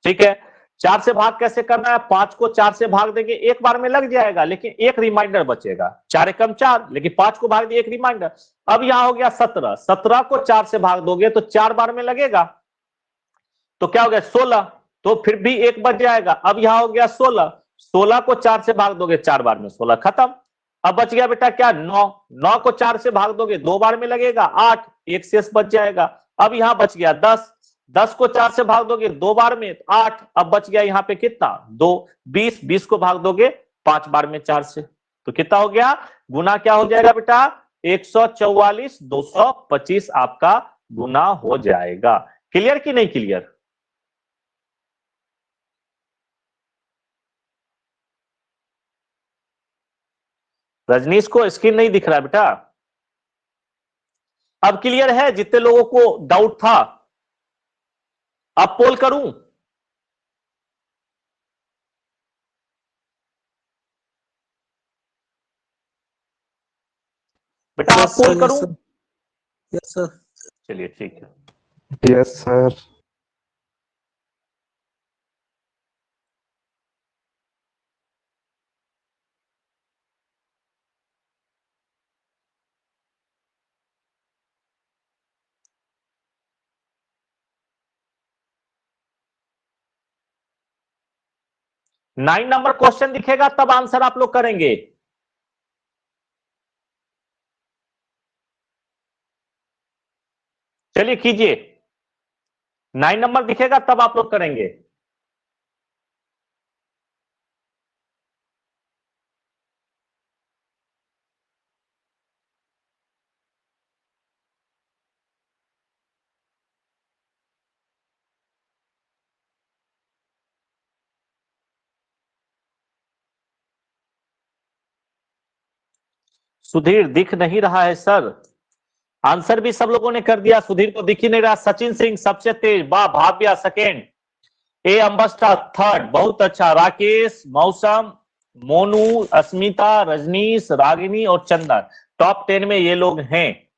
ठीक है, 4 से भाग कैसे करना है? 5 को 4 से भाग देंगे, एक बार में लग जाएगा, लेकिन एक रिमाइंडर बचेगा। 4 एकम 4, लेकिन 5 को भाग दिए, एक रिमाइंडर। अब यहां हो गया 17, 17 को 4 से भाग दोगे तो 4 बार में लगेगा, तो क्या हो गया 16, तो फिर भी एक बच जाएगा। अब यहां हो गया 16, 16 को 4 से भाग दोगे 4 बार में, 16 खत्म। अब बच गया बेटा क्या? 9, 9 को 4 से भाग दोगे 2 बार में लगेगा, 8, एक शेष बच जाएगा। अब यहां बच गया 10, 10 को 4 से भाग दोगे 2 बार में 8, अब बच गया यहाँ पे कितना? 2, 20, 20 को भाग दोगे 5 बार में 4 से, तो कितना हो गया? गुना क्या हो जाएगा बेटा? 144 225 आपका गुना हो जाएगा। क्लियर कि नहीं क्लियर? रजनीश को स्क्रीन नहीं दिख रहा है बेटा? अब क्लियर है? जितने लोगों को डाउट था, अब पोल करूं? बेटा आप पोल करूं? Yes sir. चलिए ठीक है। Yes sir. Nine number question दिखेगा तब आंसर आप लोग करेंगे। चलिए कीजिए, 9 नंबर दिखेगा तब आप लोग करेंगे। सुधीर दिख नहीं रहा है सर। आंसर भी सब लोगों ने कर दिया, सुधीर को दिख ही नहीं रहा। सचिन सिंह सबसे तेज, वाह भाव्या सेकेंड, ए अंबस्टा थर्ड, बहुत अच्छा। राकेश, मौसम, मोनू, अस्मिता, रजनीश, रागिनी और चंदन टॉप 10 में ये लोग हैं।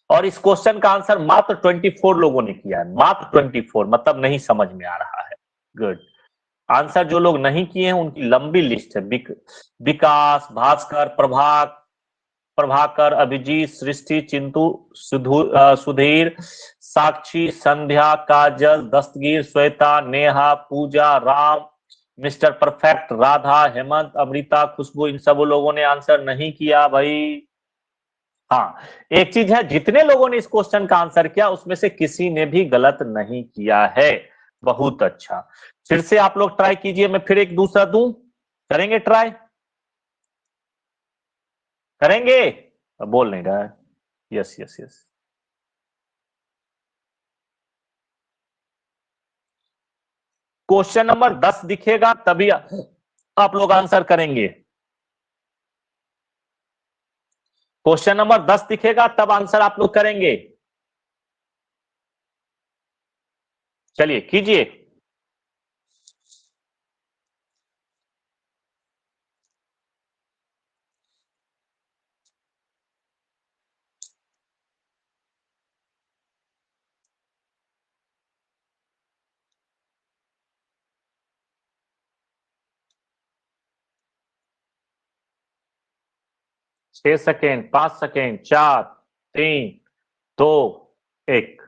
और इस क्वेश्चन का आंसर मात्र 24 लोगों ने किया है, मात्र 24, मतलब नहीं समझ में आ रहा है। गुड। आंसर जो लोग नहीं किए हैं उनकी लंबी लिस्ट है। विकास, भास्कर, प्रभाकर, अभिजीत, सृष्टि, चिंतू, सुधीर, साक्षी, संध्या, काजल, दस्तगीर, श्वेता, नेहा, पूजा, राम, मिस्टर परफेक्ट, राधा, हेमंत, अमृता, खुशबू, इन सब लोगों ने आंसर नहीं किया भाई। हाँ, एक चीज है, जितने लोगों ने इस क्वेश्चन का आंसर किया उसमें से किसी ने भी गलत नहीं किया है। बहुत अच्छा। फिर से आप लोग ट्राई कीजिए, मैं फिर एक दूसरा दूं, करेंगे ट्राई? करेंगे? बोल नहीं रहा है। Yes yes yes. Question number 10 दिखेगा तभी आप लोग आंसर करेंगे। क्वेश्चन नंबर 10 दिखेगा तब आंसर आप लोग करेंगे। चलिए कीजिए। छह सेकेंड, 5 सेकेंड, 4, 3, 2, 1।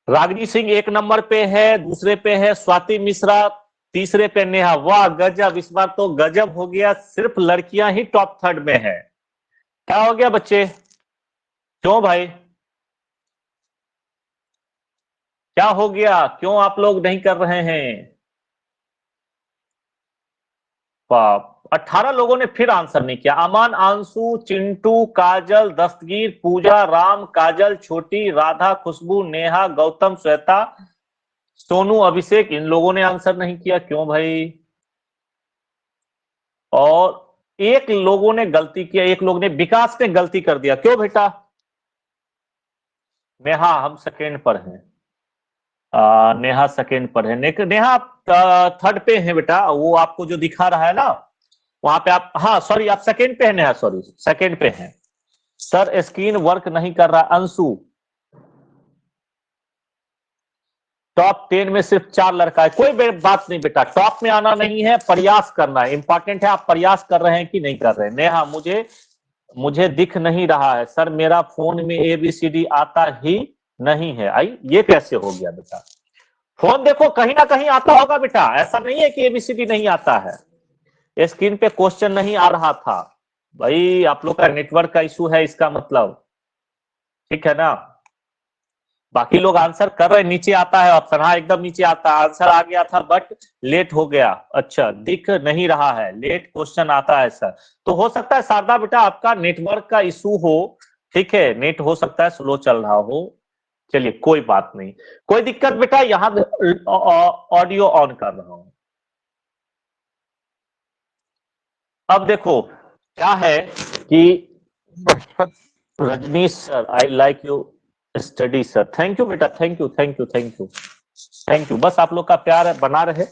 रागिनी सिंह एक नंबर पे है, दूसरे पे है स्वाति मिश्रा, तीसरे पे नेहा। वाह गजब, इस बार तो गजब हो गया, सिर्फ लड़कियां ही टॉप थर्ड में है। क्या हो गया बच्चे? क्यों भाई, क्या हो गया? क्यों आप लोग नहीं कर रहे हैं? 18 लोगों ने फिर आंसर नहीं किया। अमन, आंसू, चिंटू, काजल, दस्तगीर, पूजा, राम, काजल, छोटी, राधा, खुशबू, नेहा, गौतम, श्वेता, सोनू, अभिषेक, इन लोगों ने आंसर नहीं किया। क्यों भाई? और एक लोगों ने गलती किया, एक लोग ने, विकास ने गलती कर दिया। क्यों बेटा? नेहा हम सेकेंड पर हैं। नेहा सेकेंड पर है। नेहा थर्ड पे है बेटा, वो आपको जो दिखा रहा है ना वहां पे आप, हाँ सॉरी आप सेकेंड पे है नेहा, सॉरी सेकेंड पे है। सर स्क्रीन वर्क नहीं कर रहा। अंशु, टॉप 10 में सिर्फ 4 लड़का है। कोई बात नहीं बेटा, टॉप में आना नहीं है, प्रयास करना है, इंपॉर्टेंट है आप प्रयास कर रहे हैं कि नहीं कर रहे हैं। नेहा, मुझे दिख नहीं रहा है सर, मेरा फोन में ABCD आता ही नहीं है। आई, ये कैसे हो गया बेटा? फोन देखो कहीं ना कहीं आता होगा बेटा, ऐसा नहीं है कि ABCD नहीं आता है। स्क्रीन पे क्वेश्चन नहीं आ रहा था भाई, आप लोग का नेटवर्क का इशू है इसका मतलब, ठीक है ना? बाकी लोग आंसर कर रहे हैं, नीचे आता है ऑप्शन, हाँ एकदम नीचे आता है। आंसर आ गया था बट लेट हो गया। अच्छा, दिख नहीं रहा है, लेट क्वेश्चन आता है सर। तो हो सकता है शारदा बेटा आपका नेटवर्क का इशू हो, ठीक है, नेट हो सकता है स्लो चल रहा हो। चलिए कोई बात नहीं, कोई दिक्कत बेटा, यहां ऑडियो ऑन कर रहा हूं। अब देखो क्या है कि Rajnish sir, I like you study sir. Thank you बेटा, thank you thank you thank you thank you. बस आप लोग का प्यार बना रहे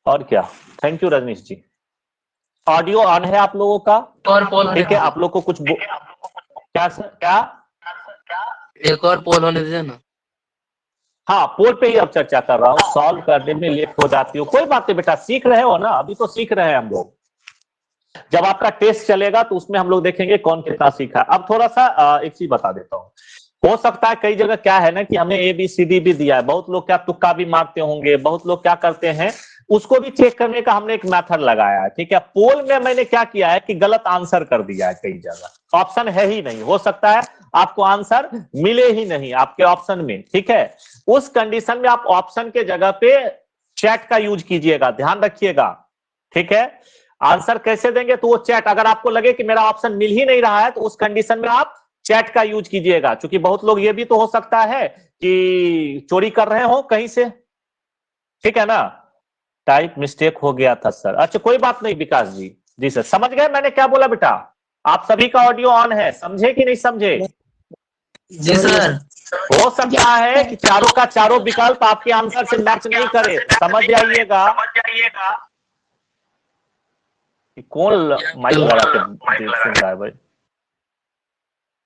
और क्या। Thank you Rajnish ji. Audio on है आप लोगों का? और पोल ठीक है, आप लोग को कुछ क्या सर, क्या? एक और पोल होने दीजिए ना। हाँ, पोल पे ही अब चर्चा कर रहा हूँ, सॉल्व करने में लेट हो जाती हो, कोई बात नहीं बेटा, सीख रहे हो ना, अभी तो सीख रहे हैं हम लोग। जब आपका टेस्ट चलेगा तो उसमें हम लोग देखेंगे कौन कितना सीखा। अब थोड़ा सा एक चीज बता देता हूँ। हो सकता है कई जगह क्या है ना कि हमें ABCD भी दिया है, बहुत लोग क्या तुक्का भी मारते होंगे, बहुत लोग क्या करते हैं, उसको भी चेक करने का हमने एक मेथड लगाया है। ठीक है, पोल में मैंने क्या किया है कि गलत आंसर कर दिया है, कई जगह ऑप्शन है ही नहीं, हो सकता है आपको आंसर मिले ही नहीं आपके ऑप्शन में। ठीक है, उस कंडीशन में आप ऑप्शन के जगह पे चैट का यूज कीजिएगा, ध्यान रखिएगा। ठीक है, आंसर कैसे देंगे तो वो चैट, अगर आपको लगे कि मेरा ऑप्शन मिल ही नहीं रहा है तो उस कंडीशन में आप चैट का यूज कीजिएगा, क्योंकि बहुत लोग ये भी तो हो सकता है कि चोरी कर रहे हो कहीं से। ठीक है ना, टाइप मिस्टेक हो गया था सर। अच्छा कोई बात नहीं विकास जी। जी सर, समझ गए मैंने क्या बोला बेटा? आप सभी का ऑडियो ऑन है, समझे कि नहीं समझे? जी सर। हो सकता है कि चारों का चारों विकल्प आपके आंसर से मैच नहीं करे, समझ जाइएगा। कौन माइक लगा के सुन रहा है भाई?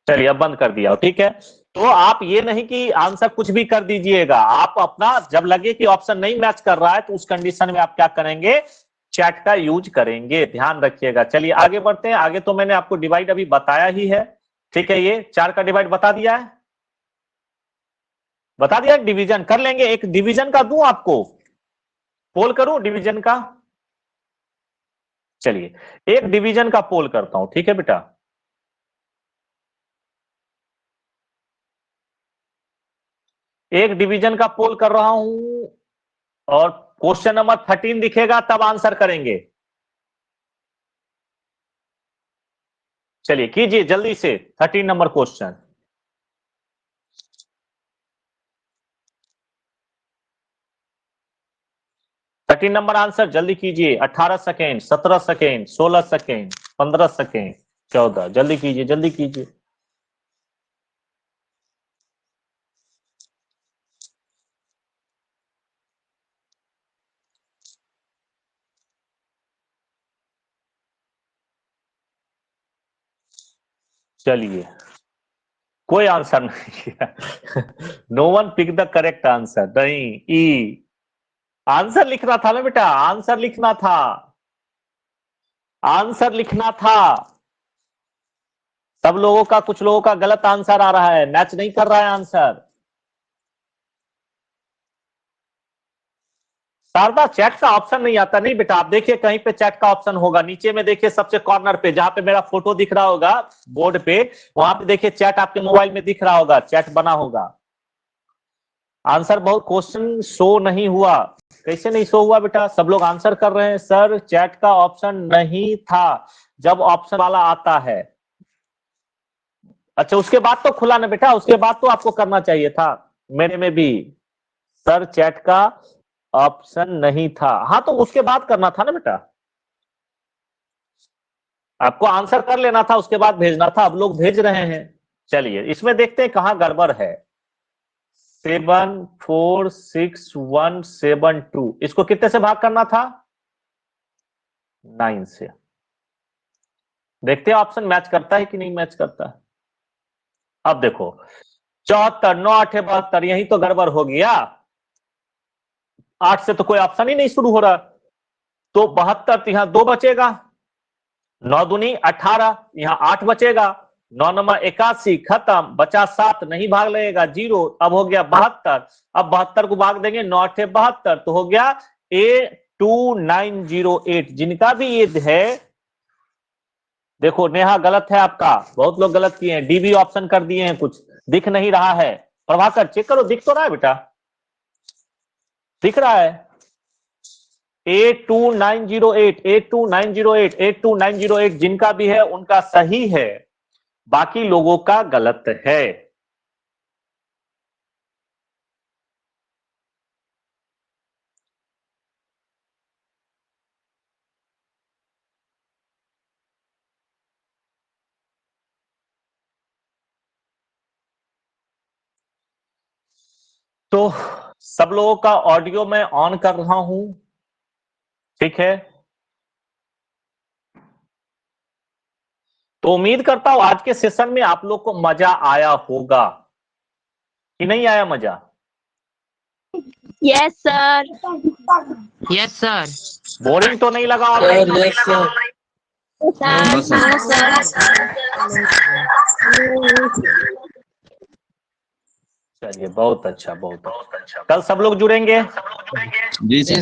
चलिए अब बंद कर दिया। ठीक है, तो आप ये नहीं कि आंसर कुछ भी कर दीजिएगा, आप अपना जब लगे कि ऑप्शन नहीं मैच कर रहा है तो उस कंडीशन में आप क्या करेंगे, चैट का यूज करेंगे, ध्यान रखिएगा। चलिए आगे बढ़ते हैं। आगे तो मैंने आपको डिवाइड अभी बताया ही है। ठीक है, ये 4 का डिवाइड बता दिया है, बता दिया। डिवीजन कर लेंगे, एक डिवीजन का दूं आपको, पोल करूं डिवीजन का? चलिए एक डिवीजन का पोल करता हूं। ठीक है बेटा, एक डिवीजन का पोल कर रहा हूं और क्वेश्चन नंबर 13 दिखेगा तब आंसर करेंगे। चलिए कीजिए जल्दी से 13 number question. Thirteen number answer जल्दी कीजिए, 18 सेकेंड, 17 सेकेंड, 16 सेकेंड, 15 सेकेंड, 14, जल्दी कीजिए जल्दी कीजिए। चलिए कोई आंसर नहीं किया। No one pick the correct answer. नहीं, ई आंसर लिखना था ना बेटा, आंसर लिखना था, आंसर लिखना था। सब लोगों का, कुछ लोगों का गलत आंसर आ रहा है, मैच नहीं कर रहा है आंसर। शारदा चैट का ऑप्शन नहीं आता। नहीं बेटा, आप देखिए कहीं पे चैट का ऑप्शन होगा, नीचे में देखिए सबसे कॉर्नर पे जहां पे मेरा फोटो दिख रहा होगा बोर्ड पे, वहां पे देखिए चैट आपके मोबाइल में दिख रहा होगा, चैट बना होगा। आंसर बहुत क्वेश्चन शो नहीं हुआ। कैसे नहीं शो हुआ बेटा? सब लोग आंसर कर रहे हैं सर चैट का ऑप्शन नहीं था, जब ऑप्शन वाला आता है। अच्छा उसके बाद तो खुला ना बेटा, उसके बाद तो आपको करना चाहिए था। मेरे में भी सर चैट का ऑप्शन नहीं था, हाँ तो उसके बाद करना था ना बेटा, आपको आंसर कर लेना था उसके बाद भेजना था। अब लोग भेज रहे हैं। चलिए इसमें देखते हैं कहां गड़बड़ है। 74617 इसको कितने से भाग करना था? 9 से। देखते हैं ऑप्शन मैच करता है कि नहीं मैच करता है। अब देखो 74, 9 8 72, यही तो गड़बड़ हो गया। 8 से तो कोई ऑप्शन ही नहीं शुरू हो रहा, तो 72 तो यहां 2 बचेगा, 9 दूनी 18, यहां 8 बचेगा, 9 नंबर 81, खत्म, बचा 7, नहीं भाग लगेगा 0। अब हो गया 72, अब 72 को भाग देंगे 9 8 72, तो हो गया A2908। जिनका भी ये है, देखो नेहा गलत है आपका, बहुत लोग गलत किए हैं, डी भी ऑप्शन कर दिए हैं, कुछ दिख नहीं रहा है। प्रभाकर चेक करो, दिख तो रहा है बेटा? दिख रहा है 82908, 82908, 82908 जिनका भी है उनका सही है, बाकी लोगों का गलत है। तो सब लोगों का ऑडियो मैं ऑन कर रहा हूं, ठीक है? तो उम्मीद करता हूं आज के सेशन में आप लोग को मजा आया होगा कि नहीं आया मजा? Yes sir. Yes sir. Boring तो नहीं लगा? Yes sir. चलिए बहुत अच्छा, बहुत अच्छा। कल सब लोग जुड़ेंगे? जी सर।